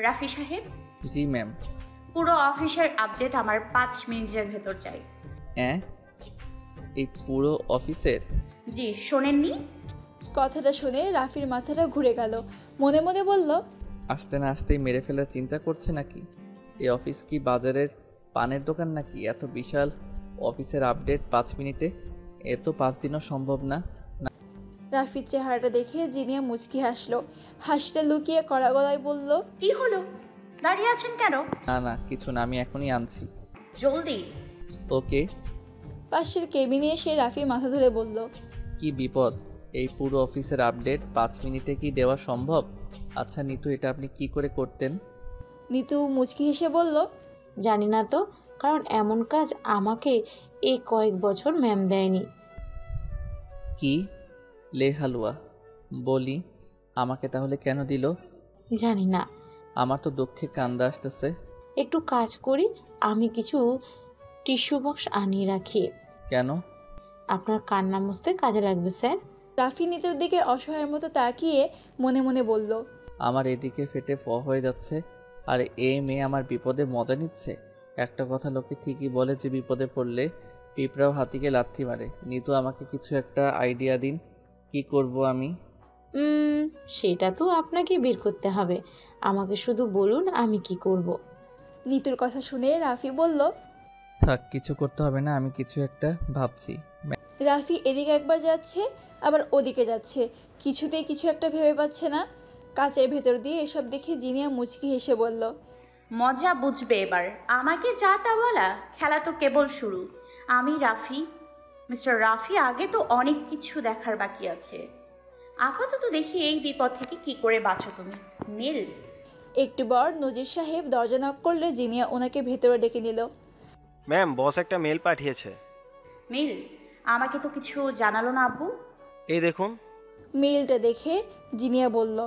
[SPEAKER 2] রাফি সাহেব,
[SPEAKER 9] জি ম্যাম।
[SPEAKER 2] পুরো অফিসের আপডেট আমার 5 মিনিটের ভেতর চাই।
[SPEAKER 9] হ্যাঁ, এই পুরো অফিসের?
[SPEAKER 2] জি, শোনেননি?
[SPEAKER 1] কথাটা শুনে রাফির মাথাটা ঘুরে গেল। মনে মনে বলল,
[SPEAKER 9] আসতে না আসতেই মেরে ফেলার চিন্তা করছে নাকি? এই অফিস কি বাজারের পানের দোকান নাকি? এত বিশাল অফিসের আপডেট 5 মিনিটে? এ তো 5 দিনও সম্ভব না।
[SPEAKER 1] রাফির চেহারাটা দেখে জিনিয়া মুচকি হাসলো। হাসিটা লুকিয়ে কড়া গলায় বলল,
[SPEAKER 2] কি হলো? দাঁড়িয়ে আছেন কেন?
[SPEAKER 9] না না কিছু না, আমি এখনই আনছি।
[SPEAKER 2] জলদি।
[SPEAKER 9] ওকে।
[SPEAKER 1] পাশের কেবিনে এসে রাফি মাথা ধরে বলল,
[SPEAKER 9] কি বিপদ? এই পুরো অফিসের আপডেট 5 মিনিটে কি দেওয়া সম্ভব? আচ্ছা নিতু, এটা আপনি কি করে করতেন?
[SPEAKER 1] নিতু মুচকি হেসে বলল,
[SPEAKER 6] জানি না তো, কারণ এমন কাজ আমাকে এই কয়েক বছর ম্যাম দেয়নি।
[SPEAKER 9] কি লে হালুয়া? বলি, আমাকে তাহলে কেন দিল?
[SPEAKER 6] জানি না।
[SPEAKER 9] আমার তো দুঃখে কান্দা আসতেছে।
[SPEAKER 6] একটু কাজ করি, আমি কিছু টিস্যু বক্স আনিয়ে রাখি।
[SPEAKER 9] কেন?
[SPEAKER 6] আপনার কান্না মুছতে কাজে লাগবে স্যার।
[SPEAKER 1] রাফি নিতুর দিকে অসহায়ের মতো তাকিয়ে মনে মনে বলল,
[SPEAKER 9] আমার এদিকে ফেটে হয়ে যাচ্ছে, আর এই মেয়ে আমার বিপদে মজা নিচ্ছে। একটা কথা লোকে ঠিকই বলে যে বিপদে পড়লে পিঁপড়াও হাতিকে লাথি মারে। নিতু আমাকে কিছু একটা আইডিয়া দিন, কি করব আমি?
[SPEAKER 6] সেটা তো আপনাকে বের করতে হবে, আমাকে শুধু বলুন আমি কি করব।
[SPEAKER 1] নিতুর কথা শুনে রাফি বলল,
[SPEAKER 9] থাক, কিছু করতে হবে না, আমি কিছু একটা ভাবছি।
[SPEAKER 1] রাফি এদিকে একবার যাচ্ছে আবার ওদিকে যাচ্ছে, কিছুতেই কিছু একটা ভেবে পাচ্ছে না। কাচের ভেতর দিয়ে এসব দেখে জিনিয়া মুচকি হেসে বলল,
[SPEAKER 2] মজা বুঝবে এবার। আমাকে যা তা বলা, খেলা তো কেবল শুরু। আমি রাফি, মিস্টার রাফি, আগে তো অনেক কিছু দেখার বাকি আছে। আপাতত দেখি এই বিপদ থেকে কি করে বাঁচো তুমি। নীল।
[SPEAKER 1] একটু পর নজির সাহেব দরজা নক করলে জিনিয়া ওনাকে ভেতরে ডেকে নিল।
[SPEAKER 3] ম্যাম, বস একটা মেল পাঠিয়েছে।
[SPEAKER 2] মিল, আমাকে তো কিছু জানালো না আব্বু।
[SPEAKER 3] এই দেখুন।
[SPEAKER 1] মেলটা দেখে জিনিয়া বলল,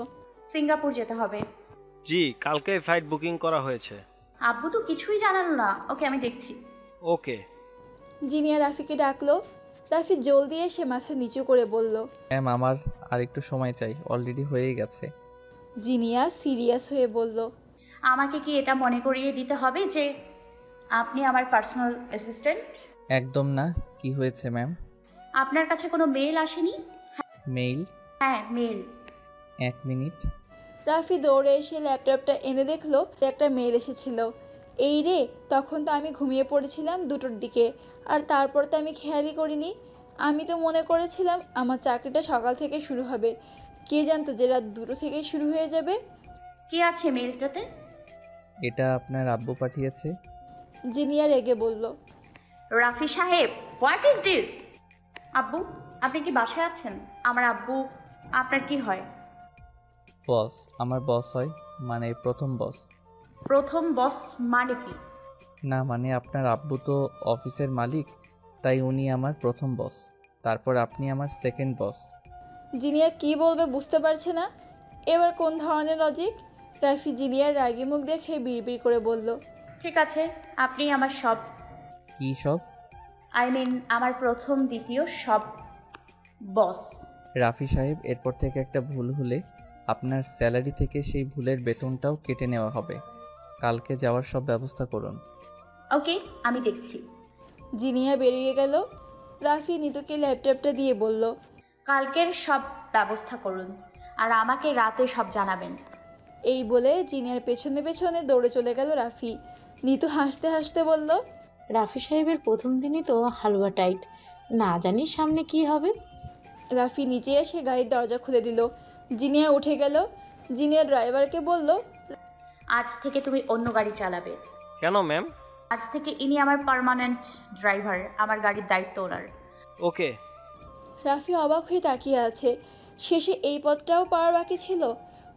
[SPEAKER 2] সিঙ্গাপুর যেতে হবে।
[SPEAKER 3] জি, কালকে ফ্লাইট বুকিং করা হয়েছে।
[SPEAKER 2] আব্বু তো কিছুই জানালো না। ওকে, আমি দেখছি।
[SPEAKER 3] ওকে।
[SPEAKER 1] জিনিয়া রাফিকে ডাকলো। রাফি জলদি এসে মাথা নিচু করে বলল,
[SPEAKER 9] ম্যাম আমার আর একটু সময় চাই, অলরেডি হয়ে গেছে।
[SPEAKER 1] জিনিয়া সিরিয়াস হয়ে বলল,
[SPEAKER 2] আমাকে কি এটা মনে করিয়ে দিতে হবে যে আপনি আমার পার্সোনাল অ্যাসিস্ট্যান্ট?
[SPEAKER 9] একদম না। কি হয়েছে ম্যাম?
[SPEAKER 2] আপনার কাছে কোনো মেল আসেনি?
[SPEAKER 9] মেইল?
[SPEAKER 2] হ্যাঁ, মেল।
[SPEAKER 9] 1 মিনিট।
[SPEAKER 1] রাফি দৌড়ে এসে ল্যাপটপটা এনে দেখলো একটা মেল এসেছিল। এই রে, তখন তো আমি ঘুমিয়ে পড়েছিলাম 2টোর দিকে, আর তারপর তো আমি খেয়ালই করিনি। আমি তো মনে করেছিলাম আমার চাকরিটা সকাল থেকে শুরু হবে, কে জানতো যে রাত 2টো থেকেই শুরু হয়ে যাবে।
[SPEAKER 2] কি আছে মেলটাতে?
[SPEAKER 9] এটা আপনার আব্বু পাঠিয়েছে।
[SPEAKER 1] জিনিয়া রেগে বলল,
[SPEAKER 2] রাফি সাহেব, হোয়াট ইজ দিস? আব্বু, আপনি কি বাসায় আছেন? আমার আব্বু আপনার কি হয়?
[SPEAKER 9] বস। আমার বস হয়, মানে প্রথম বস।
[SPEAKER 2] প্রথম বস মানে কি?
[SPEAKER 9] না মানে আপনার আব্বু তো অফিসের মালিক, তাই উনি আমার প্রথম বস, তারপর আপনি আমার সেকেন্ড বস।
[SPEAKER 1] জিনিয়া কি বলবে বুঝতে পারছে না। এবার কোন ধরনের লজিক? রাফি জিনিয়ার রাগি মুখ দেখে বিড়বিড় করে বলল,
[SPEAKER 2] ঠিক আছে, আপনি আমার সব
[SPEAKER 9] কী সব?
[SPEAKER 2] আই মিন আমার প্রথম দ্বিতীয় সব বস।
[SPEAKER 9] রাফি সাহেব, এরপর থেকে একটা ভুল হলে আপনার স্যালারি থেকে সেই ভুলের বেতনটাও কেটে নেওয়া হবে। কালকে যাওয়ার সব ব্যবস্থা করুন।
[SPEAKER 2] ওকে, আমি দেখছি।
[SPEAKER 1] জিনিয়া বেরিয়ে গেল। রাফি নিতুকে ল্যাপটপটা দিয়ে বলল,
[SPEAKER 2] কালকের সব ব্যবস্থা করুন আর আমাকে রাতে সব জানাবেন।
[SPEAKER 1] এই বলে জিনিয়ার পেছনে পেছনে দৌড়ে চলে গেল রাফি। নিতু হাসতে হাসতে বলল,
[SPEAKER 6] রাফি সাহেবের প্রথম দিনই তো হালুয়া টাইট, না জানি সামনে কি হবে।
[SPEAKER 1] রাফি নিচে এসে গাড়ির দরজা খুলে দিল। জিনিয়া উঠে গেল। জিনিয়া ড্রাইভারকে বলল,
[SPEAKER 2] আজ থেকে তুমি অন্য গাড়ি চালাবে।
[SPEAKER 3] কেন ম্যাম?
[SPEAKER 2] আজ থেকে ইনি আমার পার্মানেন্ট ড্রাইভার, আমার গাড়ির দায়িত্ব ওনার।
[SPEAKER 3] ওকে।
[SPEAKER 1] রাফি অবাক হয়ে তাকিয়ে আছে। শেষে এই পথটাও পাওয়ার বাকি ছিল।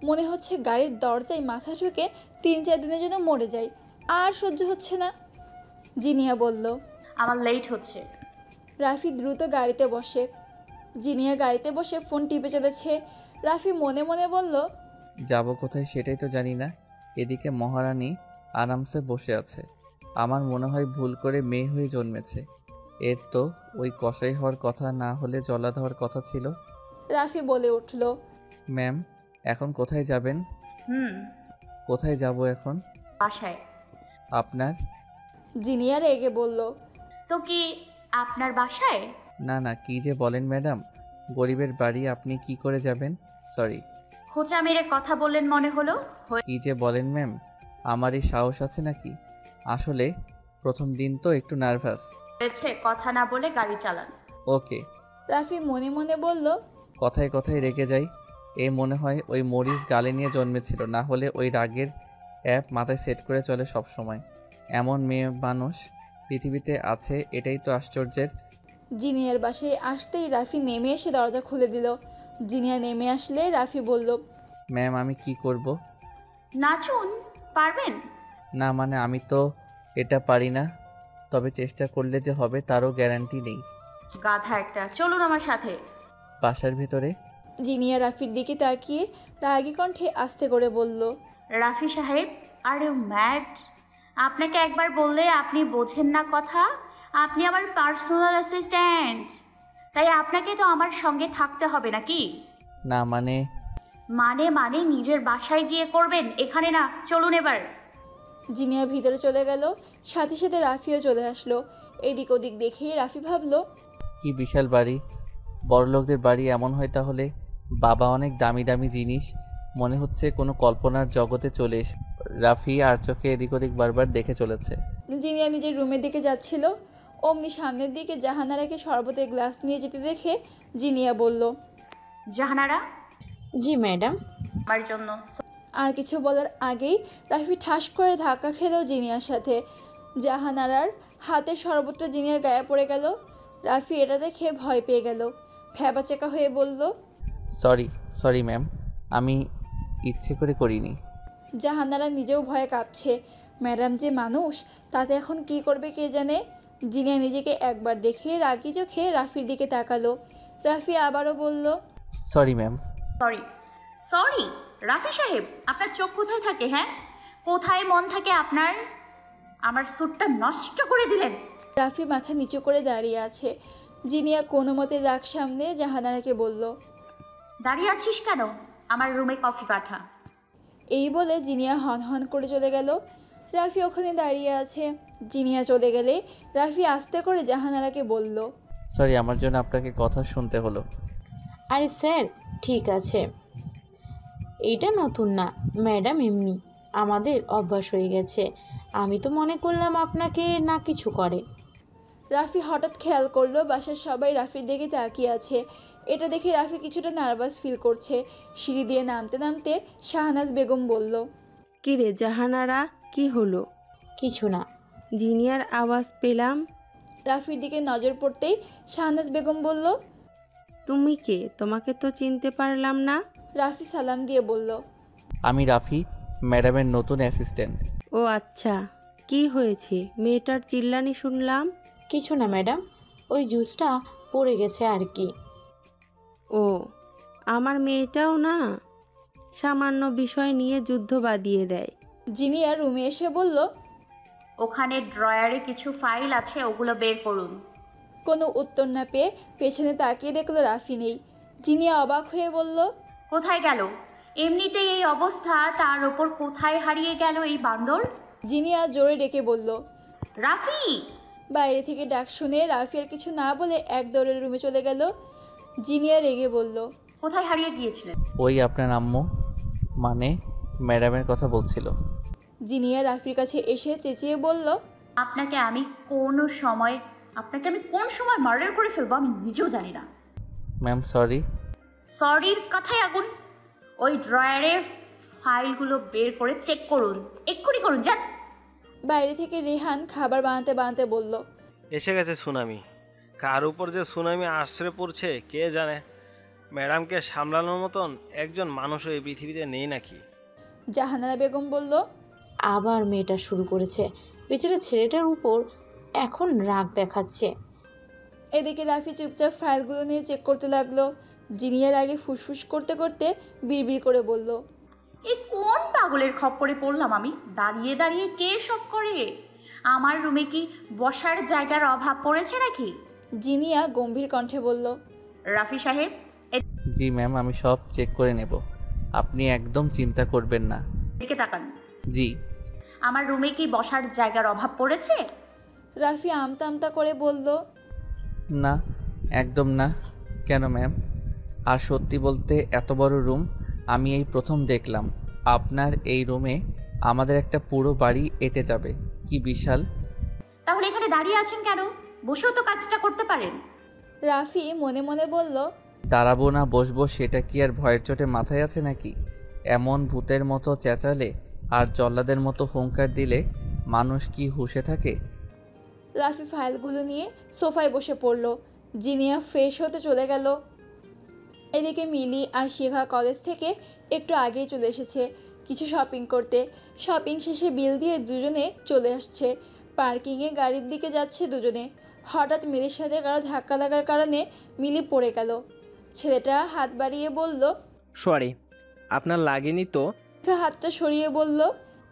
[SPEAKER 1] মনে হচ্ছে গাড়ির দরজায় মাথা ঢুকে 3-4 দিনের জন্য মরে যায়। আর সহ্য হচ্ছে না। জিনিয়া বলল,
[SPEAKER 2] আমার লেট হচ্ছে।
[SPEAKER 1] রাফি দ্রুত গাড়িতে বসে। জিনিয়া গাড়িতে বসে ফোন টিপে চলেছে। রাফি মনে মনে বলল,
[SPEAKER 9] যাব কোথায় সেটাই তো জানি না। এদিকে মহারানী আরামসে বসে আছে। আমার মনে হয় ভুল করে মেয়ে হয়ে জন্মেছে। এর তো ওই কসাই হওয়ার কথা না হলে জলাদ হওয়ার কথা ছিল।
[SPEAKER 1] রাফি বলে উঠল,
[SPEAKER 9] ম্যাম, এখন কোথায় যাবেন? কোথায় যাব এখন?
[SPEAKER 2] বাসায়।
[SPEAKER 9] আপনার?
[SPEAKER 1] জিনিয়া রেগে বলল,
[SPEAKER 2] তো কি আপনার বাসায়?
[SPEAKER 9] না না, কি যে বলেন ম্যাডাম, গরিবের বাড়ি আপনি কি করে যাবেন? সরি।
[SPEAKER 2] খোঁচা মেরে কথা বললেন মনে হলো।
[SPEAKER 9] কি যে বলেন ম্যাম, আমারই সাহস আছে নাকি? আসলে প্রথম দিন তো একটু নার্ভাস।
[SPEAKER 2] হয়েছে, কথা না বলে গাড়ি চালান।
[SPEAKER 9] ওকে।
[SPEAKER 1] রাফি মনে মনে বলল,
[SPEAKER 9] কথায় কথায় রেগে যাই। এ মনে হয় ওই মরিচ গালে নিয়ে জন্মেছিল, না হলে ওই রাগের অ্যাপ মাথায় সেট করে চলে সব সময়। এমন মেয়ে মানুষ পৃথিবীতে আছে, এটাই তো আশ্চর্যের।
[SPEAKER 1] জিনিয়ার বাসায় আসতেই রাফি নেমে এসে দরজা খুলে দিল। জিনিয়া নেমে আসলে রাফি বলল,
[SPEAKER 9] ম্যাম, আমি কি করব?
[SPEAKER 2] নাচুন, পারবেন?
[SPEAKER 9] না মানে আমি তো এটা পারি না, তবে চেষ্টা করলে যে হবে তারও গ্যারান্টি নেই।
[SPEAKER 2] গাধা একটা, চলুন আমার সাথে।
[SPEAKER 9] বাসার ভেতরে?
[SPEAKER 1] জিনিয়া রাফির দিকে তাকিয়ে রাগী কণ্ঠে আস্তে করে বলল,
[SPEAKER 2] রাফি সাহেব, আর ইউ ম্যাড? আপনাকে একবার বললে আপনি বোঝেন না কথা। আপনি আমার পার্সোনাল অ্যাসিস্ট্যান্ট, তাই আপনাকে তো আমার সঙ্গে থাকতে হবে নাকি?
[SPEAKER 9] না মানে?
[SPEAKER 2] মানে নিজের বাসায় গিয়ে করবেন, এখানে না। চলুন এবার।
[SPEAKER 1] জিনিয়া ভিতরে চলে গেল। সাথে সাথে রাফিও চলে আসলো। এদিক ওদিক দেখে রাফি ভাবল,
[SPEAKER 9] কি বিশাল বাড়ি, বড়লোকদের বাড়ি এমন হয় তাহলে। বাবা অনেক দামি দামি জিনিস, মনে হচ্ছে কোনো কল্পনার জগতে চলে এসে। রাফি আর চোখে এদিক ওদিক বারবার দেখে চলেছে।
[SPEAKER 1] জিনিয়া নিজের রুমের দিকে যাচ্ছিল, অমনি সামনের দিকে জাহানারাকে শরবতের গ্লাস নিয়ে যেতে দেখে জিনিয়া বলল,
[SPEAKER 2] জাহানারা।
[SPEAKER 6] জি ম্যাডাম।
[SPEAKER 2] আমার জন্য।
[SPEAKER 1] আর কিছু বলার আগেই রাফি ঠাস করে ধাক্কা খেল জিনিয়ার সাথে। জাহানারার হাতের শরবতটা জিনিয়ার গায়ে পড়ে গেল। রাফি এটা দেখে ভয় পেয়ে গেল। ভ্যাবাচেকা হয়ে বলল,
[SPEAKER 9] সরি ম্যাম, আমি ইচ্ছে করে করিনি।
[SPEAKER 1] জাহানারা নিজেও ভয়ে কাঁপছে। ম্যাডাম যে মানুষ, তাতে এখন কি করবে কে জানে। জিনিয়া নিজেকে একবার দেখে রাগি চোখে রাফির দিকে তাকালো। রাফি আবারও বলল,
[SPEAKER 9] সরি ম্যাম।
[SPEAKER 2] সরি? রাফি সাহেব, আপনার চোখ কোথায় থাকে? হ্যাঁ, কোথায় মন থাকে আপনার? আমার স্যুটটা নষ্ট করে দিলেন।
[SPEAKER 1] রাফি মাথা নিচু করে দাঁড়িয়ে আছে। জিনিয়া কোনো মতে রাগ সামনে জাহানারাকে বলল,
[SPEAKER 2] দাঁড়িয়ে আছিস কেন? আমার রুমে কফি পাঠা।
[SPEAKER 1] এই বলে জিনিয়া হন হন করে চলে গেল। রাফি ওখানে দাঁড়িয়ে আছে। জিনিয়া চলে গেলে রাফি আস্তে করে জাহানারাকে বলল,
[SPEAKER 9] সরি, আমার জন্য আপনাকে কথা শুনতে হলো।
[SPEAKER 6] আরে স্যার, ঠিক আছে, এইটা নতুন না ম্যাডাম, এমনি আমাদের অভ্যাস হয়ে গেছে। আমি তো মনে করলাম আপনাকে না কিছু করে।
[SPEAKER 1] রাফি হঠাৎ খেয়াল করলো বাসার সবাই রাফির দিকে তাকিয়ে আছে। এটা দেখে রাফি কিছুটা নার্ভাস ফিল করছে। সিঁড়ি দিয়ে নামতে নামতে শাহনাজ বেগম বলল,
[SPEAKER 5] কিরে জাহানারা, কি হলো?
[SPEAKER 6] কিছু না।
[SPEAKER 5] জিনিয়ার আওয়াজ পেলাম।
[SPEAKER 1] রাফির দিকে নজর পড়তেই শাহনাজ বেগম বলল,
[SPEAKER 5] তুমি কে? তোমাকে তো চিনতে পারলাম না।
[SPEAKER 1] রাফি সালাম দিয়ে বলল,
[SPEAKER 9] আমি রাফি, ম্যাডামের নতুন অ্যাসিস্ট্যান্ট।
[SPEAKER 5] ও আচ্ছা, কি হয়েছে? মেয়েটার চিল্লানি শুনলাম।
[SPEAKER 6] কিছু না ম্যাডাম, ওই জুসটা পড়ে গেছে আর কি।
[SPEAKER 5] ও, আমার মেয়েটাও না সামান্য বিষয় নিয়ে যুদ্ধ বাঁধিয়ে দেয়।
[SPEAKER 1] জিনিয়া রুমে এসে বলল,
[SPEAKER 2] ওখানে ড্রয়ারে কিছু ফাইল আছে, ওগুলো বের করুন।
[SPEAKER 1] কোনো উত্তর না পেয়ে পেছনে তাকিয়ে দেখলো রাফি নেই। জিনিয়া অবাক হয়ে বলল,
[SPEAKER 2] কোথায় গেল? এমনিতেই এই অবস্থা, তার ওপর কোথায় হারিয়ে গেল এই বান্দর?
[SPEAKER 1] জিনিয়া জোরে ডেকে বলল,
[SPEAKER 2] রাফি!
[SPEAKER 1] বাইরে থেকে ডাক শুনে রাফি আর কিছু না বলে এক দৌড়ে রুমে চলে গেল। জিনিয়া রেগে বলল,
[SPEAKER 2] কোথায় হারিয়ে গিয়েছিলেন?
[SPEAKER 9] ওই আপনার আম্মু, মানে ম্যাডামের কথা বলছিল।
[SPEAKER 1] জিনিয়া রাফির কাছে এসে চেঁচিয়ে বলল,
[SPEAKER 2] আপনাকে আমি কোন সময় মার্ডার করে ফেলবো আমি নিজেও জানি না।
[SPEAKER 9] Ma'am sorry.
[SPEAKER 2] সরির কথায় আগুন। ওই ড্রয়ারের ফাইলগুলো বের করে চেক করুন, এক্ষুনি করুন, যান।
[SPEAKER 1] বাইরে থেকে রেহান খাবার বানাতে বানাতে বলল,
[SPEAKER 3] এসে গেছে সুনামি। কার উপর যে সুনামি আশ্রয় পড়ছে কে জানে। ম্যাডামকে সামলানোর মতন একজন মানুষও এই পৃথিবীতে নেই নাকি?
[SPEAKER 1] জাহানারা বেগম বলল,
[SPEAKER 6] আবার মেয়েটা শুরু করেছে। বেচারা ছেলেটার উপর এখন রাগ দেখাচ্ছে।
[SPEAKER 1] এদিকে রাফি চুপচাপ ফাইলগুলো নিয়ে চেক করতে লাগলো। জিনিয়ার আগে ফুসফুস করতে করতে বিড়বিড় করে বলল,
[SPEAKER 2] এই কোন পাগলের খপ্পরে পড়লাম আমি? দাঁড়িয়ে দাঁড়িয়ে কে সব করে? আমার রুমে কি বসার জায়গার অভাব পড়েছে নাকি?
[SPEAKER 1] জিনিয়া গম্ভীর কণ্ঠে বলল,
[SPEAKER 2] রাফি সাহেব,
[SPEAKER 9] জি ম্যাম, আমি সব চেক করে নেব, আপনি একদম চিন্তা করবেন না।
[SPEAKER 2] এদিকে তাকান।
[SPEAKER 9] জি।
[SPEAKER 2] আমার রুমে কি বসার জায়গার অভাব পড়েছে?
[SPEAKER 1] রাফি আমতা আমতা করে বলল,
[SPEAKER 9] না, একদম না। কেন ম্যাম? আর সত্যি বলতে এত বড় রুম আমি এই প্রথম দেখলাম। আপনার এই রুমে আমাদের একটা পুরো বাড়ি এঁটে যাবে, কি বিশাল।
[SPEAKER 2] তাহলে এখানে দাঁড়িয়ে আছেন কেন? বসেও তো কাজটা করতে পারেন।
[SPEAKER 1] রাফি মনে মনে বলল,
[SPEAKER 9] দাঁড়াবো না বসবো সেটা কি আর ভয়ের চোটে মাথায় আছে নাকি? এমন ভূতের মতো চেঁচালে আর জল্লাদের মতো হুঙ্কার দিলে মানুষ কি হুঁশে থাকে?
[SPEAKER 1] রাফি ফাইলগুলো নিয়ে সোফায় বসে পড়ল। জিনিয়া ফ্রেশ হতে চলে গেল। এদিকে মিলি আর শিখা কলেজ থেকে একটু আগেই চলে এসেছে কিছু শপিং করতে। শপিং শেষে বিল দিয়ে দুজনে চলে আসছে। পার্কিংয়ে গাড়ির দিকে যাচ্ছে দুজনে। হঠাৎ মিলির সাথে কারো ধাক্কা লাগার কারণে মিলি পড়ে গেল। ছেলেটা হাত বাড়িয়ে বলল,
[SPEAKER 8] সরি, আপনার লাগেনি তো?
[SPEAKER 1] শিখা হাতটা সরিয়ে বলল,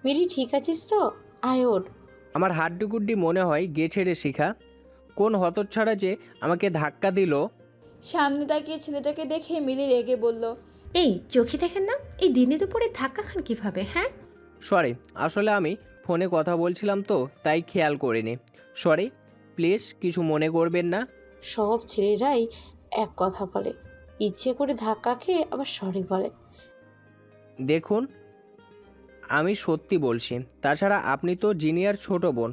[SPEAKER 6] মিলি ঠিক আছিস তো? আয় ওঠ।
[SPEAKER 8] আমার হাড্ডি মনে হয় গেছে রে শিখা। কোন হতচ্ছাড়া যে আমাকে ধাক্কা দিল।
[SPEAKER 1] সামনে তাকিয়ে ছেলেটাকে দেখে মিলি রেগে বলল,
[SPEAKER 4] এই চোখে দেখেন না, এই দিনে দুপুরে ধাক্কা খান কিভাবে? হ্যাঁ
[SPEAKER 8] সরি, আসলে আমি ফোনে কথা বলছিলাম তো তাই খেয়াল করিনি। সরি, প্লিজ কিছু মনে করবেন না।
[SPEAKER 6] সব ছেলেরাই এক কথা বলে, ইচ্ছে করে ধাক্কা খেয়ে আবার সরি বলে।
[SPEAKER 8] দেখুন, আমি সত্যি বলছি। তাছাড়া আপনি তো জিনিয়ার ছোট বোন,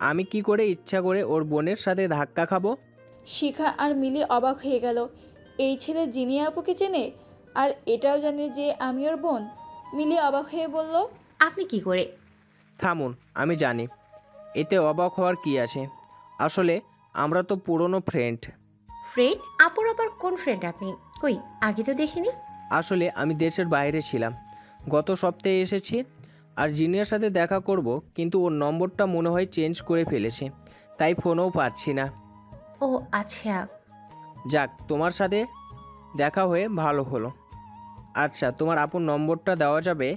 [SPEAKER 8] আমি কি করে ইচ্ছা করে ওর বোনের সাথে ধাক্কা খাবো?
[SPEAKER 1] শিখা আর মিলি অবাক হয়ে গেল। এই ছেলে জিনিয়া আপুকে চেনে আর এটাও জানে যে আমি ওর বোন। মিলি অবাক হয়ে বলল,
[SPEAKER 4] আপনি কি করে?
[SPEAKER 8] থামুন, আমি জানি, এতে অবাক হওয়ার কি আছে। আসলে আমরা তো পুরনো ফ্রেন্ড।
[SPEAKER 4] ফ্রেন্ড? আপুর আবার কোন ফ্রেন্ড আপনি? কই আগে তো দেখিনি।
[SPEAKER 8] আসলে আমি দেশের বাইরে ছিলাম, গত সপ্তাহে এসেছি। আর জিনিয়ার সাথে দেখা করব, কিন্তু ওর নম্বরটা মনে হয় চেঞ্জ করে ফেলেছে, তাই ফোনও পাচ্ছি না।
[SPEAKER 4] ও আচ্ছা।
[SPEAKER 8] যাক, তোমার সাথে দেখা হয়ে ভালো হলো। আচ্ছা, তোমার আপুর নম্বরটা দেওয়া যাবে?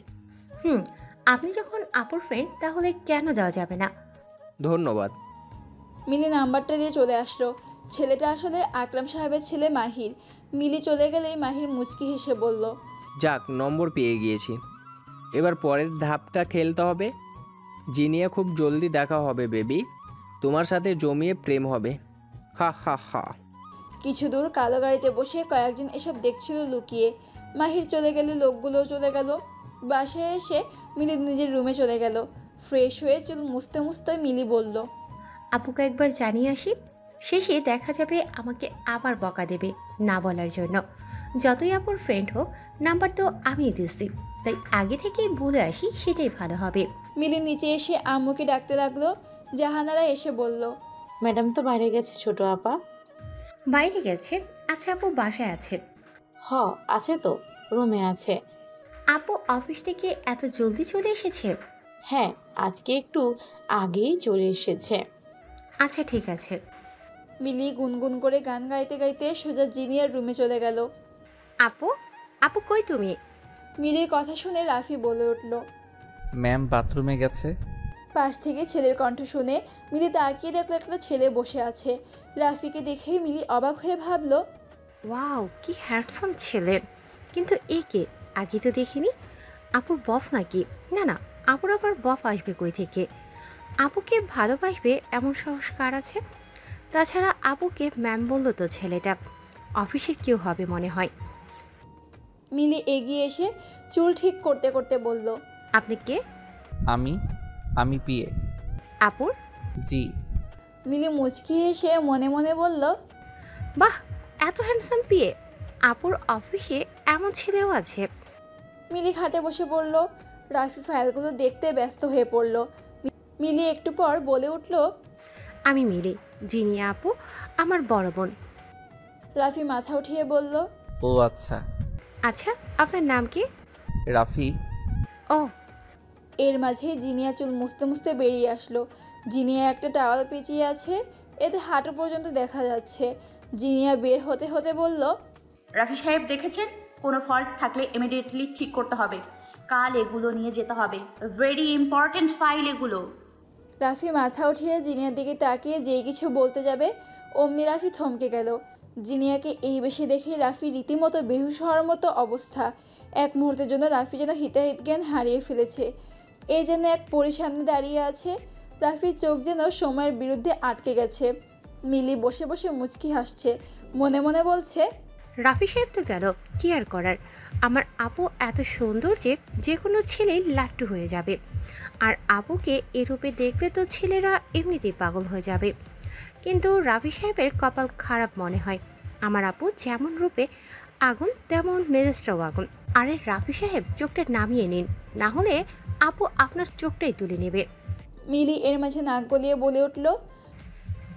[SPEAKER 4] আপনি যখন আপুর ফ্রেন্ড তাহলে কেন দেওয়া যাবে না?
[SPEAKER 8] ধন্যবাদ।
[SPEAKER 1] মিলি নাম্বারটা দিয়ে চলে আসলো। ছেলেটা আসলে আকরাম সাহেবের ছেলে মাহির। মিলি চলে গেলেই মাহির মুচকি হেসে বলল,
[SPEAKER 8] যাক, নম্বর পেয়ে গিয়েছি। এবার পরের ধাপটা খেলতে হবে। জিনিয়া খুব জলদি দেখা হবে বেবি, তোমার সাথে জমিয়ে প্রেম হবে। হা হা হা।
[SPEAKER 1] কিছু দূর কালো গাড়িতে বসে কয়েকজন এসব দেখছিল লুকিয়ে। মাহির চলে গেলে লোকগুলোও চলে গেল। বাসায় এসে মিলি নিজের রুমে চলে গেল। ফ্রেশ হয়ে চুল মুছতে মুছতে মিলি বলল,
[SPEAKER 4] আপুকে একবার জানিয়ে আসি, শেষে দেখা যাবে আমাকে আবার বকা দেবে না বলার জন্য। যতই আপুর ফ্রেন্ড হোক, নাম্বার তো আমিই দিয়েছি, তাই আগে থেকেই বলে আসি, সেটাই ভালো হবে।
[SPEAKER 1] মিলি নিচে এসে আম্মুকে ডাকতে লাগলো। জাহানারা এসে বলল,
[SPEAKER 6] ম্যাডাম তো বাইরে গেছে ছোট আপা।
[SPEAKER 4] বাইরে গেছে? আচ্ছা, আপু বাসায় আছে?
[SPEAKER 6] আছে তো, রুমে আছে।
[SPEAKER 4] আপু অফিস থেকে এত জলদি চলে এসেছে?
[SPEAKER 6] হ্যাঁ, আজকে একটু আগেই চলে এসেছে।
[SPEAKER 4] আচ্ছা ঠিক আছে।
[SPEAKER 1] মিলি গুনগুন করে গান গাইতে গাইতে সোজা জিনিয়ার রুমে চলে গেল।
[SPEAKER 4] আপু আপু কই তুমি?
[SPEAKER 1] মিলির কথা শুনে রাফি বলে উঠল,
[SPEAKER 9] ম্যাম বাথরুমে গেছে।
[SPEAKER 1] পাশ থেকে ছেলের কণ্ঠ শুনে মিলি তাকিয়ে দেখলো একটা ছেলে বসে আছে। রাফিকে দেখেই মিলি অবাক হয়ে ভাবলো,
[SPEAKER 4] ওয়াও, কি হ্যান্ডসাম ছেলে। কিন্তু একে আগে তো দেখিনি। আপুর বফ নাকি? না না, আপুর আবার বফ আসবে কই থেকে? আপুকে ভালোবাসবে এমন সাহস কার আছে? তাছাড়া আপুকে ম্যাম বললো তো ছেলেটা। অফিসের কেউ হবে মনে হয়।
[SPEAKER 1] মিলি এগিয়ে এসে চুল ঠিক করতে করতে বলল,
[SPEAKER 4] আপনি কে?
[SPEAKER 9] আমি পিয়ে।
[SPEAKER 4] আপুর?
[SPEAKER 9] জি।
[SPEAKER 1] মিলি মুচকি এসে মনে মনে বলল,
[SPEAKER 4] বাহ, এত হ্যান্ডসাম পিয়ে। আপুর অফিসে এমন ছেলেও আছে।
[SPEAKER 1] মিলি খাটে বসে পড়ল। রাফি ফাইলগুলো দেখতে ব্যস্ত হয়ে পড়ল। মিলি একটু পর বলে উঠল,
[SPEAKER 4] আমি মিলি, জিনিয়া আপু আমার বড় বোন।
[SPEAKER 1] রাফি মাথা উঠিয়ে বলল,
[SPEAKER 9] ও আচ্ছা।
[SPEAKER 4] আচ্ছা, আপনার নাম কি?
[SPEAKER 9] রাফি।
[SPEAKER 4] ও।
[SPEAKER 1] এর মাঝেই জিনিয়া চুল মুছতে মুছতে বেরিয়ে আসলো। জিনিয়া একটা টাওয়াল পেঁচিয়ে আছে, এতে হাঁটু পর্যন্ত দেখা যাচ্ছে। জিনিয়া বের হতে হতে বলল,
[SPEAKER 2] রাফি সাহেব দেখেছেন, কোনো ফল্ট থাকলে ইমিডিয়েটলি ঠিক করতে হবে। কাল এগুলো নিয়ে যেতে হবে, ভেরি ইম্পর্ট্যান্ট ফাইল এগুলো।
[SPEAKER 1] রাফি মাথা উঠিয়ে জিনিয়ার দিকে তাকিয়ে যেই কিছু বলতে যাবে অমনি রাফি থমকে গেল। জিনিয়াকে এই বেশি দেখে রাফি রীতিমতো বেহুশ হওয়ার মতো অবস্থা। এক মুহূর্তের জন্য রাফি যেন হিতাহিত জ্ঞান হারিয়ে ফেলেছে। এই যেন এক পরীর সামনে দাঁড়িয়ে আছে। রাফির চোখ যেন সময়ের বিরুদ্ধে আটকে গেছে। মিলি বসে বসে মুচকি হাসছে, মনে মনে বলছে,
[SPEAKER 4] রাফি সাহেব তো গেল, কি আর করার। আমার আপু এত সুন্দর যে কোনো ছেলেই লাট্টু হয়ে যাবে। আর আপুকে এ রূপে দেখলে তো ছেলেরা এমনিতেই পাগল হয়ে যাবে। কিন্তু রাফি সাহেবের কপাল খারাপ মনে হয়। আমার আপু যেমন রূপে আগুন, তেমন মেজাজটাও আগুন। আরে রাফি সাহেব, চোখটা নামিয়ে নিন, না হলে আপু আপনার চোখটাই তুলে নেবে।
[SPEAKER 1] মিলি এর মাঝে নাক গলিয়ে বলে উঠল,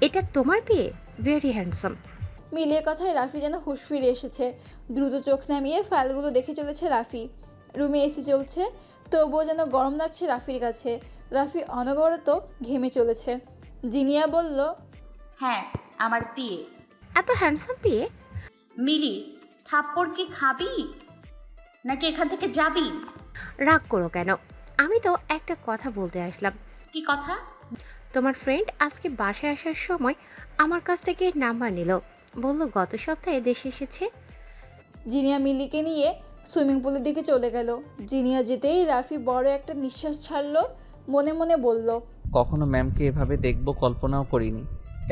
[SPEAKER 4] এটা তোমার বিয়ে? Very handsome.
[SPEAKER 1] মিলির কথায় রাফি যেন হুঁশ ফিরে এসেছে। দ্রুত চোখ নামিয়ে ফাইলগুলো দেখে চলেছে রাফি। রুমে এসি চলছে, তবুও যেন গরম লাগছে রাফির কাছে। রাফি অনবরত ঘেমে চলেছে। জিনিয়া বলল,
[SPEAKER 2] হ্যাঁ, আমার পিয়ে।
[SPEAKER 4] এত হ্যান্ডসাম পিয়ে?
[SPEAKER 2] মিলি, থাপ্পড় কি খাবি নাকি এখান থেকে যাবি?
[SPEAKER 4] রাগ করো কেন? আমি তো একটা কথা বলতে আসলাম।
[SPEAKER 2] কি কথা?
[SPEAKER 4] তোমার ফ্রেন্ড আজকে বাসায় আসার সময় আমার কাছ থেকে নাম্বার নিল, বলল গত সপ্তাহে দেশে এসেছে।
[SPEAKER 1] জিনিয়া মিলিকে নিয়ে সুইমিং পুলের দিকে চলে গেল। জিনিয়া যেতেই রাফি বড় একটা নিঃশ্বাস ছাড়ল, মনে মনে বলল,
[SPEAKER 9] কখনো ম্যামকে এভাবে দেখবো কল্পনাও করিনি।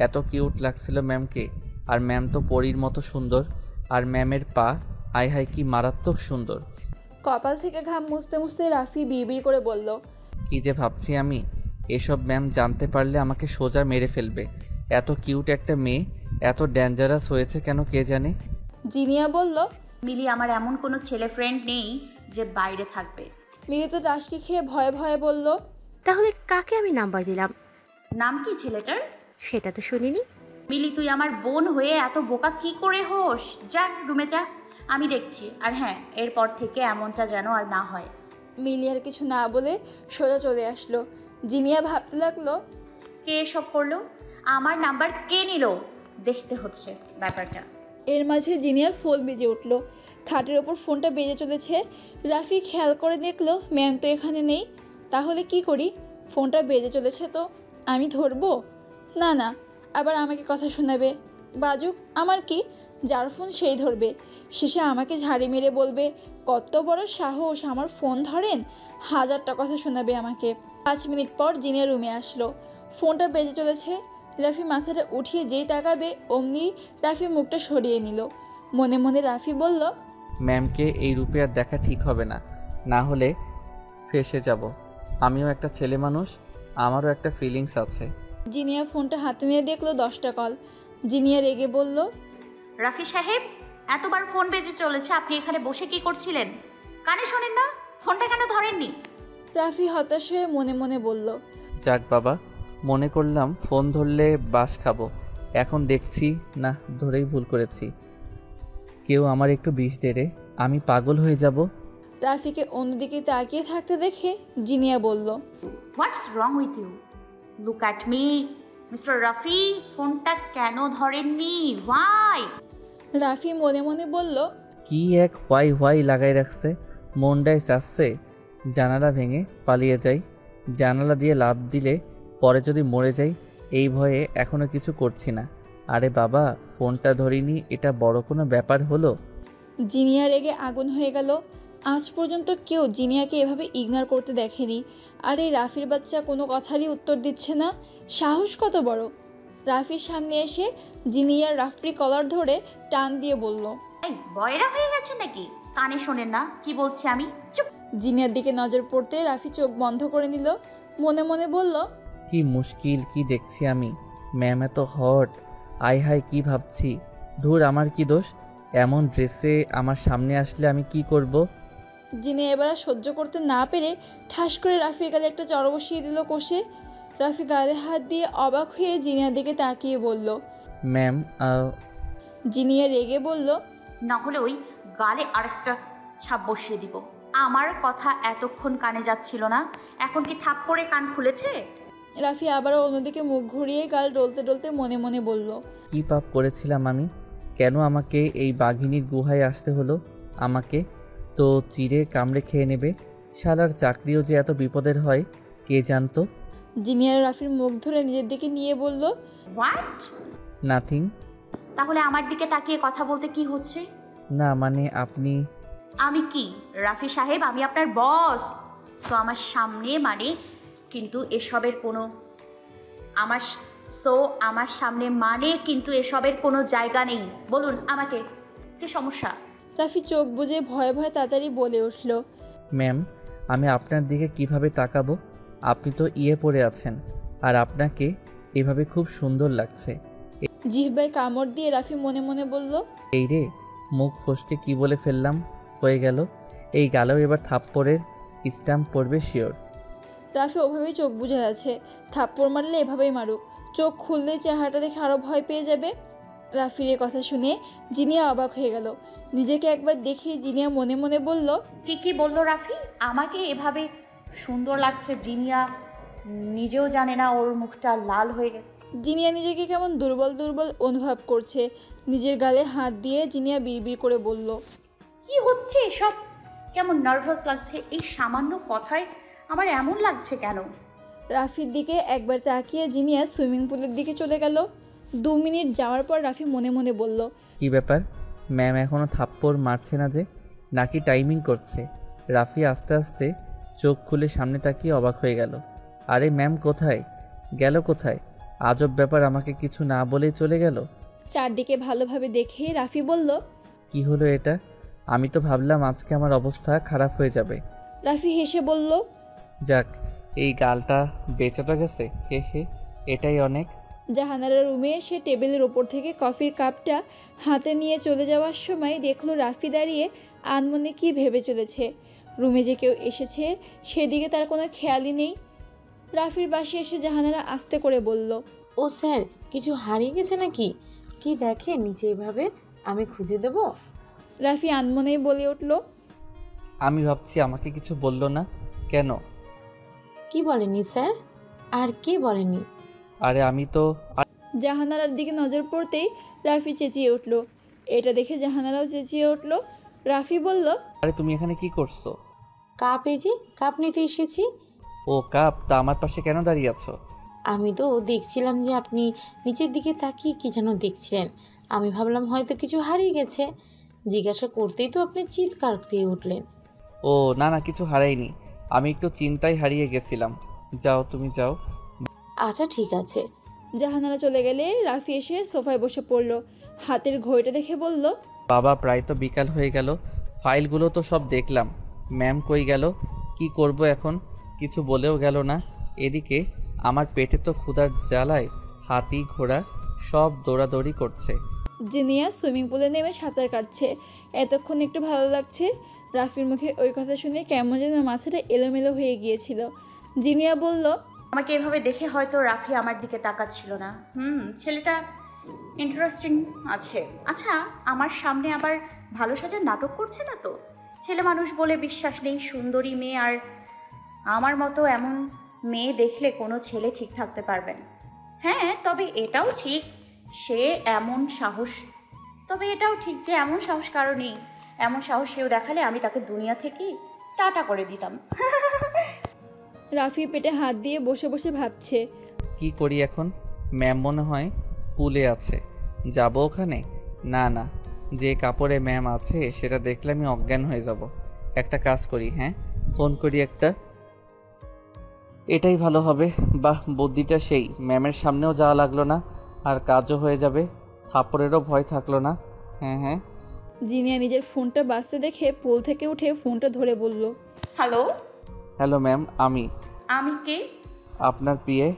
[SPEAKER 9] এত কিউট লাগছিল ম্যামকে। আর ম্যাম তো পরীর মতো সুন্দর। আর ম্যামের পা, আয় হায় কি মারাত্মক সুন্দর।
[SPEAKER 1] কপাল থেকে ঘাম মুছতে মুছতে রাফি বিড়বিড় করে বলল,
[SPEAKER 9] কি যে ভাবছি আমি, এসব ম্যাম জানতে পারলে আমাকে সোজা মেরে ফেলবে। এত কিউট একটা মেয়ে এত ডেঞ্জারাস হয়েছে কেন কে জানে।
[SPEAKER 1] জিনিয়া বলল,
[SPEAKER 2] মিলি, আমার এমন কোনো ছেলে ফ্রেন্ড নেই যে বাইরে থাকবে।
[SPEAKER 1] মিলি তো টাসকি খেয়ে ভয়ে ভয়ে বলল,
[SPEAKER 4] তাহলে কাকে আমি নাম্বার দিলাম?
[SPEAKER 2] নাম কি ছেলেটার?
[SPEAKER 4] সেটা তো শুনিনি।
[SPEAKER 2] মিলি, তুই আমার বোন হয়ে এত বোকা কি করে হোস? যা রুমে যা, আমি দেখছি। আর হ্যাঁ, এরপর থেকে এমনটা যেন আর না হয়।
[SPEAKER 1] মিলি আর কিছু না বলে সোজা চলে আসলো। জিনিয়া ভাবতে লাগলো,
[SPEAKER 2] কে এসব করলো? আমার নাম্বার কে নিল? দেখতে হচ্ছে ব্যাপারটা।
[SPEAKER 1] এর মাঝে জিনিয়ার ফোন বেজে উঠল। খাটের ওপর ফোনটা বেজে চলেছে। রাফি খেয়াল করে দেখলো ম্যাম তো এখানে নেই। তাহলে কি করি? ফোনটা বেজে চলেছে তো আমি ধরবো? না না, আবার আমাকে কথা শোনাবে। বাজুক, আমার কি, যার ফোন সেই ধরবে। শেষে আমাকে ঝাড়ি মেরে বলবে, কত বড় সাহস আমার ফোন ধরেন। হাজারটা কথা শোনাবে আমাকে। 5 মিনিট পর জিনিয়া রুমে আসলো। ফোনটা বেজে চলেছে। রাফি মাথাটা উঠিয়ে যেই তাকাবে অমনি রাফি মুখটা সরিয়ে নিল। মনে মনে রাফি বলল,
[SPEAKER 9] ম্যামকে এই রূপে আর দেখা ঠিক হবে না, না হলে ফেসে যাব। আমিও একটা ছেলে মানুষ, আমারও একটা ফিলিংস আছে।
[SPEAKER 1] জিনিয়া ফোনটা হাতে নিয়ে দেখলো 10টা কল। জিনিয়া রেগে বলল,
[SPEAKER 2] রাফি সাহেব, এতবার ফোন বেজে চলেছে, আপনি এখানে বসে কি করছিলেন? কানে শোনেন না? ফোনটা কেন ধরেননি?
[SPEAKER 1] রাফি হতাশ হয়ে মনে মনে বলল,
[SPEAKER 9] যাক বাবা, মনে করলাম ফোন ধরলে বাস খাবো, এখন দেখছি না, ধরেই ভুল করেছি। কেউ আমার একটু বিষ দে রে, আমি পাগল হয়ে যাব।
[SPEAKER 1] রাফিকে অন্যদিকে তাকিয়ে থাকতে দেখে জিনিয়া বলল,
[SPEAKER 2] what's wrong with you? Look at me mister Rafi, ফোনটা কেন ধরেননি? ওয়াই?
[SPEAKER 1] রাফি মনে মনে বলল,
[SPEAKER 9] কি এক হোয়াই হোয়াই লাগাই রাখছে, মনটাই চাচ্ছে জানালা ভেঙে পালিয়ে যাই। জানালা দিয়ে লাফ দিলে পরে যদি মরে যাই এই ভয়ে এখনো কিছু করছি না। আরে বাবা, ফোনটা ধরিনি, এটা বড় কোনো ব্যাপার হলো?
[SPEAKER 1] জিনিয়া রেগে আগুন হয়ে গেল। আজ পর্যন্ত কেউ জিনিয়াকে এভাবে ইগনোর করতে দেখেনি। আর এই রাফির বাচ্চা কোনো কথারই উত্তর দিচ্ছে না। সাহস কত বড়! রাফির সামনে এসে জিনিয়ার রাফরি কলার ধরে টান দিয়ে বলল,
[SPEAKER 2] এই বয়রা হয়ে গেছে নাকি? কানে শোনেন না কি বলছি আমি? চুপ!
[SPEAKER 1] জিনিয়ার দিকে নজর পড়তে রাফি চোখ বন্ধ করে নিল। মনে মনে বলল,
[SPEAKER 9] কি মুশকিল কি দেখছি আমি, ম্যাম এত হট, আয় হায় কি ভাবছি। ধুর, আমার কি দোষ? এমন ড্রেসে আমার সামনে আসলে আমি কি করব?
[SPEAKER 1] জিনিয়া এবার আর সহ্য করতে না পেরে ঠাস করে রাফির গালে একটা চড় বসিয়ে দিল কষে। রাফি গালে হাত দিয়ে অবাক হয়ে জিনিয়ার দিকে তাকিয়ে বলল,
[SPEAKER 9] ম্যাম।
[SPEAKER 1] জিনিয়া রেগে বলল,
[SPEAKER 2] না হলে ওই গালে আরেকটা ছাপ বসিয়ে দিব। আমার কথা এতক্ষণ কানে যাচ্ছিল না, এখন কি থাপ্পড়ে কান খুলেছে?
[SPEAKER 1] রাফি আবারও অন্যদিকে মুখ ঘুরিয়ে গাল ডলতে ডলতে মনে মনে বলল,
[SPEAKER 9] কি পাপ করেছিলাম আমি? কেন আমাকে এই বাঘিনীর গুহায় আসতে হলো? আমাকে তো চিড়ে কামড়ে খেয়ে নেবে। শালার চাকরিও যে এত বিপদের হয় কে জানতো।
[SPEAKER 1] জিনিয়ার রাফির মুখ ধরে নিজের দিকে নিয়ে বলল,
[SPEAKER 2] হোয়াট?
[SPEAKER 9] নাথিং।
[SPEAKER 2] তাহলে আমার দিকে তাকিয়ে কথা বলতে কি হচ্ছে?
[SPEAKER 9] না মানে আপনি।
[SPEAKER 2] আমি কি রাফি সাহেব? আমি আপনার বস। তো আমার সামনে মানে কিন্তু এসবের কোনো আমার সামনে মানে কিন্তু এসবের কোনো জায়গা নেই। বলুন আমাকে কি সমস্যা?
[SPEAKER 1] রাফি চোখ বুজে ভয়ে ভয়ে তাড়াতাড়ি বলে উঠল,
[SPEAKER 9] ম্যাম, আমি আপনার দিকে কিভাবে তাকাবো? আপনি তো পড়ে আছেন, আর আপনাকে এভাবে খুব সুন্দর লাগছে।
[SPEAKER 1] জিহ্বায় কামড় দিয়ে রাফি মনে মনে বলল,
[SPEAKER 9] এই রে, মুখ ফসকে কি বলে ফেললাম, হয়ে গেল। এই গালেও এবার থাপ্পড়ের স্ট্যাম্প পড়বে শিওর।
[SPEAKER 1] রাফি ওভাবেই চোখ বুজে আছে। থাপ্পড় মারলে এভাবেই মারুক, চোখ খুললে চেহারাটা দেখে আরও ভয় পেয়ে যাবে। রাফির এই কথা শুনে জিনিয়া অবাক হয়ে গেল। নিজেকে একবার দেখে জিনিয়া মনে মনে বলল,
[SPEAKER 2] কি বললো রাফি? আমাকে এভাবে সুন্দর লাগছে? জিনিয়া নিজেও জানে না ওর মুখটা লাল হয়ে গেছে।
[SPEAKER 1] জিনিয়া নিজেকে কেমন দুর্বল দুর্বল অনুভব করছে। নিজের গালে হাত দিয়ে জিনিয়া বিড়বিড় করে বলল,
[SPEAKER 2] কি হচ্ছে এসব? কেমন নার্ভাস লাগছে। এই সামান্য কথায় আমার এমন লাগছে কেন?
[SPEAKER 1] রাফির দিকে একবার তাকিয়ে জিনিয়া সুইমিং পুলের দিকে চলে গেল। 2 মিনিট যাওয়ার পর রাফি মনে মনে বলল,
[SPEAKER 9] কি ব্যাপার, ম্যাম এখনও থাপ্পড় মারছে না যে, নাকি টাইমিং করছে? রাফি আস্তে আস্তে চোখ খুলে সামনে তাকিয়ে অবাক হয়ে গেল। আরে ম্যাম কোথায় গেল? কোথায়? আজব ব্যাপার, আমাকে কিছু না বলেই চলে গেল।
[SPEAKER 1] চারদিকে ভালোভাবে দেখে রাফি বলল,
[SPEAKER 9] কি হলো এটা? আমি তো ভাবলাম আজকে আমার অবস্থা খারাপ হয়ে যাবে।
[SPEAKER 1] রাফি হেসে বলল,
[SPEAKER 9] যাক, এই গালটা বেঁচেটা গেছে, হে হে, এটাই অনেক।
[SPEAKER 1] জাহানারা রুমে এসে টেবিলের ওপর থেকে কফির কাপটা হাতে নিয়ে চলে যাওয়ার সময় দেখলো রাফি দাঁড়িয়ে আনমনে কি ভেবে চলেছে। রুমে যে কেউ এসেছে সেদিকে তার কোনো খেয়ালই নেই। রাফির পাশে এসে জাহানারা আস্তে করে বলল,
[SPEAKER 6] ও স্যার, কিছু হারিয়ে গেছে নাকি? কি দেখে নিচে এভাবে, আমি খুঁজে দেব?
[SPEAKER 1] রাফি আনমনেই বলে উঠল,
[SPEAKER 9] আমি ভাবছি আমাকে কিছু বলল না কেন?
[SPEAKER 6] কি বলেনি স্যার? আর কে বলেনি?
[SPEAKER 9] আরে আমি তো।
[SPEAKER 1] জাহানারার দিকে নজর পড়তেই রাফি চেঁচিয়ে উঠল। এটা দেখে জাহানারাও চেঁচিয়ে উঠল। রাফি বলল,
[SPEAKER 9] আরে তুমি এখানে কি করছো?
[SPEAKER 6] কাপ, এই যে কাপ নিতে এসেছি।
[SPEAKER 9] ও কাপ, তা আমার পাশে কেন দাঁড়িয়ে আছো?
[SPEAKER 6] আমি তো দেখছিলাম যে আপনি নিচের দিকে তাকিয়ে কি যেন দেখছিলেন। আমি ভাবলাম হয়তো কিছু হারিয়ে গেছে। জিজ্ঞাসা করতেই তো আপনি চিৎকার দিয়ে উঠলেন।
[SPEAKER 9] ও না না, কিছু হারাইনি, আমি একটু চিন্তায় হারিয়ে গেছিলাম। যাও, তুমি যাও।
[SPEAKER 6] আচ্ছা ঠিক আছে।
[SPEAKER 1] জাহানারা চলে গেলে রাফি এসে সোফায় বসে পড়ল। হাতের ঘড়িটা দেখে বলল,
[SPEAKER 9] বাবা, প্রায় তো বিকাল হয়ে গেল, ফাইলগুলো তো সব দেখলাম, ম্যাম কই গেল? কি করব এখন? কিছু বলেও গেল না। এদিকে আমার পেটে তো ক্ষুধার জ্বালায় হাতি ঘোড়া সব দৌড়াদৌড়ি করছে।
[SPEAKER 1] জিনিয়া সুইমিং পুলে নেমে সাঁতার কাটছে। এতক্ষণ একটু ভালো লাগছে। রাফির মুখে ওই কথা শুনে কেমন যেন মাথাটা এলোমেলো হয়ে গিয়েছিল। জিনিয়া বলল,
[SPEAKER 2] আমাকে এভাবে দেখে হয়তো রাফি আমার দিকে তাকাচ্ছিল না। ছেলেটা ইন্টারেস্টিং আছে। আচ্ছা, আমার সামনে আবার ভালো সাজার নাটক করছে না তো? ছেলে মানুষ বলে বিশ্বাস নেই, সুন্দরী মেয়ে আর আমার মতো এমন মেয়ে দেখলে কোনো ছেলে ঠিক থাকতে পারবে না। হ্যাঁ, তবে এটাও ঠিক যে এমন সাহস কারো নেই। এমন সাহস কেউ দেখালে আমি তাকে দুনিয়া থেকেই টাটা করে দিতাম।
[SPEAKER 1] রাফি পেটে হাত দিয়ে বসে বসে ভাবছে।
[SPEAKER 9] কি করি এখন? ম্যাম মনে হয় পুলে আছে, যাব ওখানে? না না, যে কাপড়ে ম্যাম আছে সেটা দেখলে আমি অজ্ঞান হয়ে যাব। একটা কাজ করি, হ্যাঁ ফোন করি একটা, এটাই ভালো হবে। বাহ, বুদ্ধিটা সেই। ম্যামের সামনেও যাওয়া লাগলো না, আর কাজও হয়ে যাবে, থাপ্পড়েরও ভয় থাকলো না। হ্যাঁ হ্যাঁ।
[SPEAKER 1] জিনিয়া নিজের ফোনটা বাজতে দেখে পুল থেকে উঠে ফোনটা ধরে বলল,
[SPEAKER 2] হ্যালো।
[SPEAKER 9] হ্যালো ম্যাম, আমি
[SPEAKER 2] কে?
[SPEAKER 9] আপনার পিএ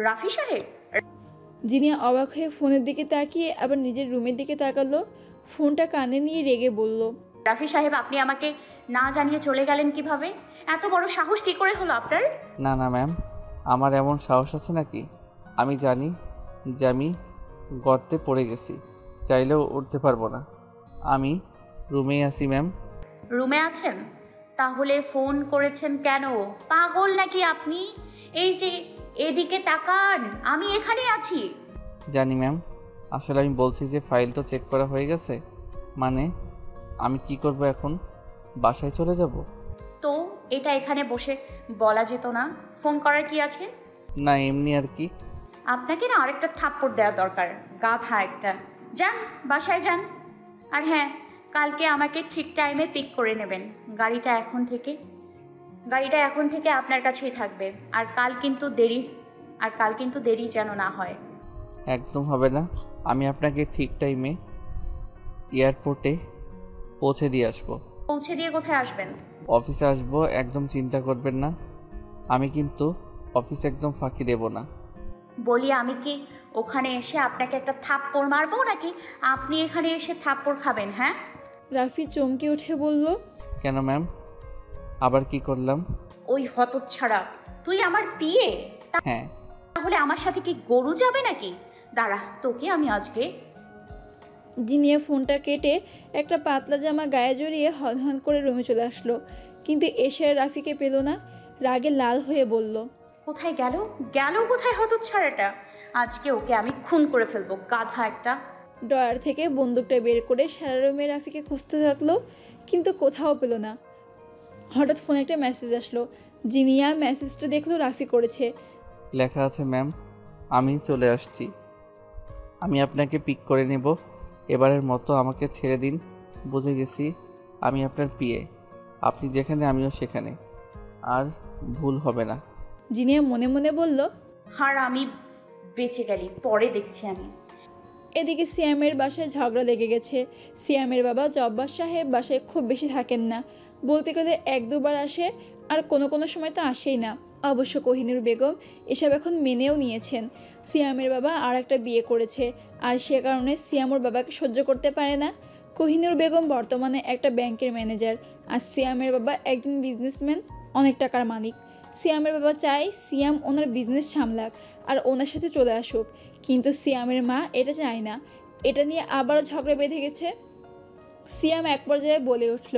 [SPEAKER 2] রাফি সাহেব।
[SPEAKER 1] জিনিয়া অবাক হয়ে ফোনের দিকে তাকিয়ে আবার নিজের রুমের দিকে তাকালো। ফোনটা কানে নিয়ে রেগে বলল,
[SPEAKER 2] রাফি সাহেব, আপনি আমাকে না জানিয়ে চলে গেলেন কিভাবে? এত বড় সাহস কি করে হলো আপনার?
[SPEAKER 9] না না ম্যাম, আমার এমন সাহস আছে নাকি? আমি জানি যে আমি গর্তে পড়ে গেছি, চাইলেও উঠতে পারবো না। আমি রুমেই আছি ম্যাম।
[SPEAKER 2] রুমে আছেন? তাহলে ফোন করেছেন কেন? পাগল নাকি আপনি? এই যে এদিকে তাকান, আমি এখানে আছি।
[SPEAKER 9] জানি ম্যাম, আসলে আমি বলছি যে ফাইল তো চেক করা হয়ে গেছে। মানে আমি কি করব এখন? বাসায় চলে যাব?
[SPEAKER 2] তো এটা এখানে বসে বলা যেত না? ফোন করার কি আছে?
[SPEAKER 9] না এমনি আর কি।
[SPEAKER 2] আপনাকে না আরেকটা থাপ্পড় দেওয়া দরকার, গাধা একটা। যান, বাসায় যান। আর হ্যাঁ, কালকে আমাকে ঠিক টাইমে পিক করে নেবেন। গাড়িটা এখন থেকে আপনার কাছেই থাকবে। আর কাল কিন্তু দেরি যেন না হয়।
[SPEAKER 9] একদম হবে না, আমি আপনাকে ঠিক টাইমে এয়ারপোর্টে পৌঁছে দিয়ে আসবো।
[SPEAKER 2] পৌঁছে দিয়ে কোথায় আসবেন?
[SPEAKER 9] অফিসে আসবো, একদম চিন্তা করবেন না। আমি কিন্তু অফিস একদম ফাঁকি দেব না।
[SPEAKER 2] বলি, আমি কি ওখানে এসে আপনাকে একটা থাপ্পড় মারবো, নাকি আপনি এখানে এসে থাপ্পড় খাবেন? হ্যাঁ।
[SPEAKER 1] রাফি চমকে উঠে বলল,
[SPEAKER 9] কেন ম্যাম, আবার কি করলাম?
[SPEAKER 2] ওই হতচ্ছাড়া, তুই আমার পিএ?
[SPEAKER 9] হ্যাঁ।
[SPEAKER 2] তাহলে আমার সাথে কি গরু যাবে নাকি? দাঁড়া, তোকে আমি আজকে।
[SPEAKER 1] জিনিয়া ফোনটা কেটে একটা পাতলা জামা গায়ে জড়িয়ে হনহন করে রুমে চলে আসলো, কিন্তু এসে আর রাফিকে পেল না। রাগে লাল হয়ে বলল,
[SPEAKER 2] কোথায় গেল কোথায় হতচ্ছাড়াটা? আজকে ওকে আমি খুন করে ফেলবো, গাধা একটা।
[SPEAKER 1] ড্রয়ার থেকে বন্দুকটা বের করে সারা রুমে রাফিকে খুঁজতে থাকলো, কিন্তু কোথাও পেল না। হঠাৎ ফোনে একটা মেসেজ আসলো। জিনিয়া মেসেজটা দেখলো রাফি করেছে।
[SPEAKER 9] লেখা আছে, ম্যাম আমি চলে আসছি, আমি আপনাকে পিক করে নেব, এবারের মতো আমাকে ছেড়ে দিন। বুঝে গেছি আমি আপনার পিএ, আপনি যেখানে আমিও সেখানে, আর ভুল হবে না।
[SPEAKER 1] জিনিয়া মনে মনে বলল,
[SPEAKER 2] আর আমি বেঁচে গেলি, পরে দেখছি আমি।
[SPEAKER 1] এদিকে সিয়ামের বাসায় ঝগড়া লেগে গেছে। সিয়ামের বাবা জব্বার সাহেব বাসায় খুব বেশি থাকেন না, বলতে গেলে 1-2 বার আসে, আর কোনো সময় তো আসেই না। অবশ্য কোহিনুর বেগম এসব এখন মেনেও নিয়েছেন। সিয়ামের বাবা আর একটা বিয়ে করেছে, আর সে কারণে সিয়াম ওর বাবাকে সহ্য করতে পারে না। কোহিনুর বেগম বর্তমানে একটা ব্যাংকের ম্যানেজার, আর সিয়ামের বাবা একজন বিজনেসম্যান, অনেক টাকার মালিক। সিয়ামের বাবা চায় সিয়াম ওনার বিজনেস সামলাক আর ওনার সাথে চলে আসুক, কিন্তু সিয়ামের মা এটা চায় না। এটা নিয়ে আবারও ঝগড়া বেঁধে গেছে। সিয়াম এক পর্যায়ে বলে উঠল,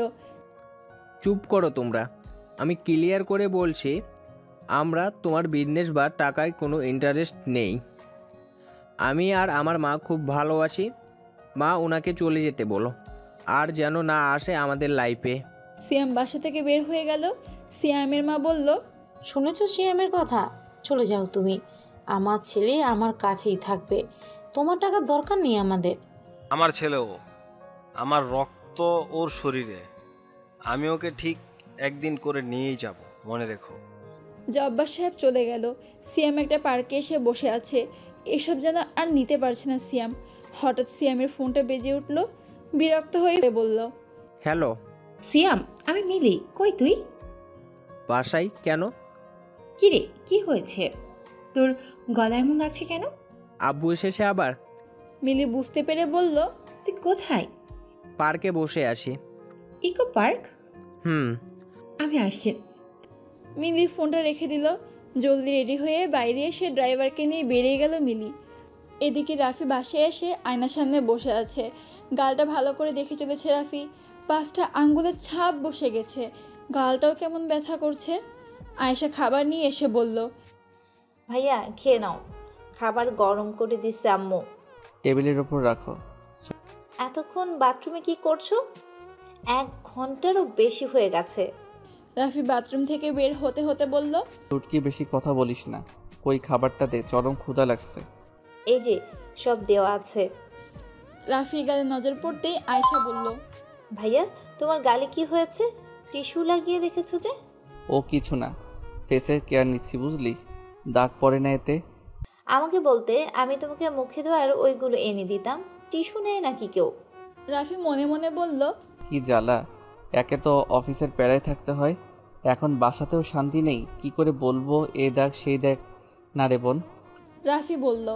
[SPEAKER 8] চুপ করো তোমরা, আমি ক্লিয়ার করে বলছি, আমরা তোমার বিজনেস বা টাকায় কোনো ইন্টারেস্ট নেই। আমি আর আমার মা খুব ভালো আছি। মা ওনাকে চলে যেতে বলো, আর যেন না আসে আমাদের লাইফে।
[SPEAKER 1] সিয়াম বাসা থেকে বের হয়ে গেল। সিয়ামের মা বলল,
[SPEAKER 6] শুনেছো সিয়ামের কথা? চলে যাও তুমি, আমার ছেলে আমার কাছেই থাকবে, তোমার টাকার দরকার নেই আমাদের।
[SPEAKER 3] আমার ছেলেও, আমার রক্ত ওর শরীরে, আমি ওকে ঠিক একদিন করে নিয়েই যাব, মনে রেখো।
[SPEAKER 1] জব্বার সাহেব চলে গেল। সিয়াম একটা পার্কে এসে বসে আছে। এসব যেন আর নিতে পারছে না সিয়াম। হঠাৎ সিয়ামের ফোনটা বেজে উঠল। বিরক্ত হয়ে বলল,
[SPEAKER 8] হ্যালো
[SPEAKER 4] সিয়াম, আমি মিলি। কই তুই?
[SPEAKER 8] বাসায়। কেন?
[SPEAKER 4] কিরে, কি হয়েছে তোর? গলায় এমন লাগছে কেন?
[SPEAKER 8] আব্বু এসেছে আবার।
[SPEAKER 1] মিলি বুঝতে পেরে বলল,
[SPEAKER 4] তুই কোথায়?
[SPEAKER 8] পার্কে বসে আছি।
[SPEAKER 4] Eco park?
[SPEAKER 1] আমি আসছি। মিলি ফোনটা রেখে দিল। জলদি রেডি হয়ে বাইরে এসে ড্রাইভারকে নিয়ে বেরিয়ে গেল মিলি। এদিকে রাফি বাসায় এসে আয়নার সামনে বসে আছে। গালটা ভালো করে দেখে চলেছে রাফি। 5টা আঙ্গুলের ছাপ বসে গেছে। গালটাও কেমন ব্যথা করছে। আয়েশা খাবার নিয়ে এসে বলল,
[SPEAKER 10] ভাইয়া খেয়ে নাও, খাবার গরম করে দিচ্ছে আম্মু।
[SPEAKER 9] টেবিলের ওপর রাখো।
[SPEAKER 10] এতক্ষণ বাথরুমে কি করছো? 1 ঘন্টারও বেশি হয়ে গেছে।
[SPEAKER 1] রাফি বাথরুম থেকে বের হতে হতে বলল,
[SPEAKER 9] চুটকি বেশি কথা বলিস না, কই খাবারটা দে, চরম ক্ষুধা লাগছে।
[SPEAKER 10] এই যে সব দেওয়া আছে।
[SPEAKER 1] রাফির গালে নজর পড়তেই আয়শা বলল,
[SPEAKER 10] ভাইয়া তোমার গালে কি হয়েছে? টিস্যু লাগিয়ে রেখেছো যে?
[SPEAKER 9] ও কিছু না, ফেসের কেয়ার নিচ্ছি বুঝলি, দাগ পড়ে না এতে।
[SPEAKER 10] আমাকে বলতে আমি তোমাকে মুখে দেওয়ার ওইগুলো এনে দিতাম। টিস্যু নেয় নাকি কেউ?
[SPEAKER 1] রাফি মনে মনে বলল,
[SPEAKER 9] কি জ্বালা, একে তো অফিসের প্যারায় থাকতে হয়, এখন বাসাতেও শান্তি নেই, কি করে বলবো এ দাগ সেই দাগ। না রে বোন।
[SPEAKER 1] রাফি বলল,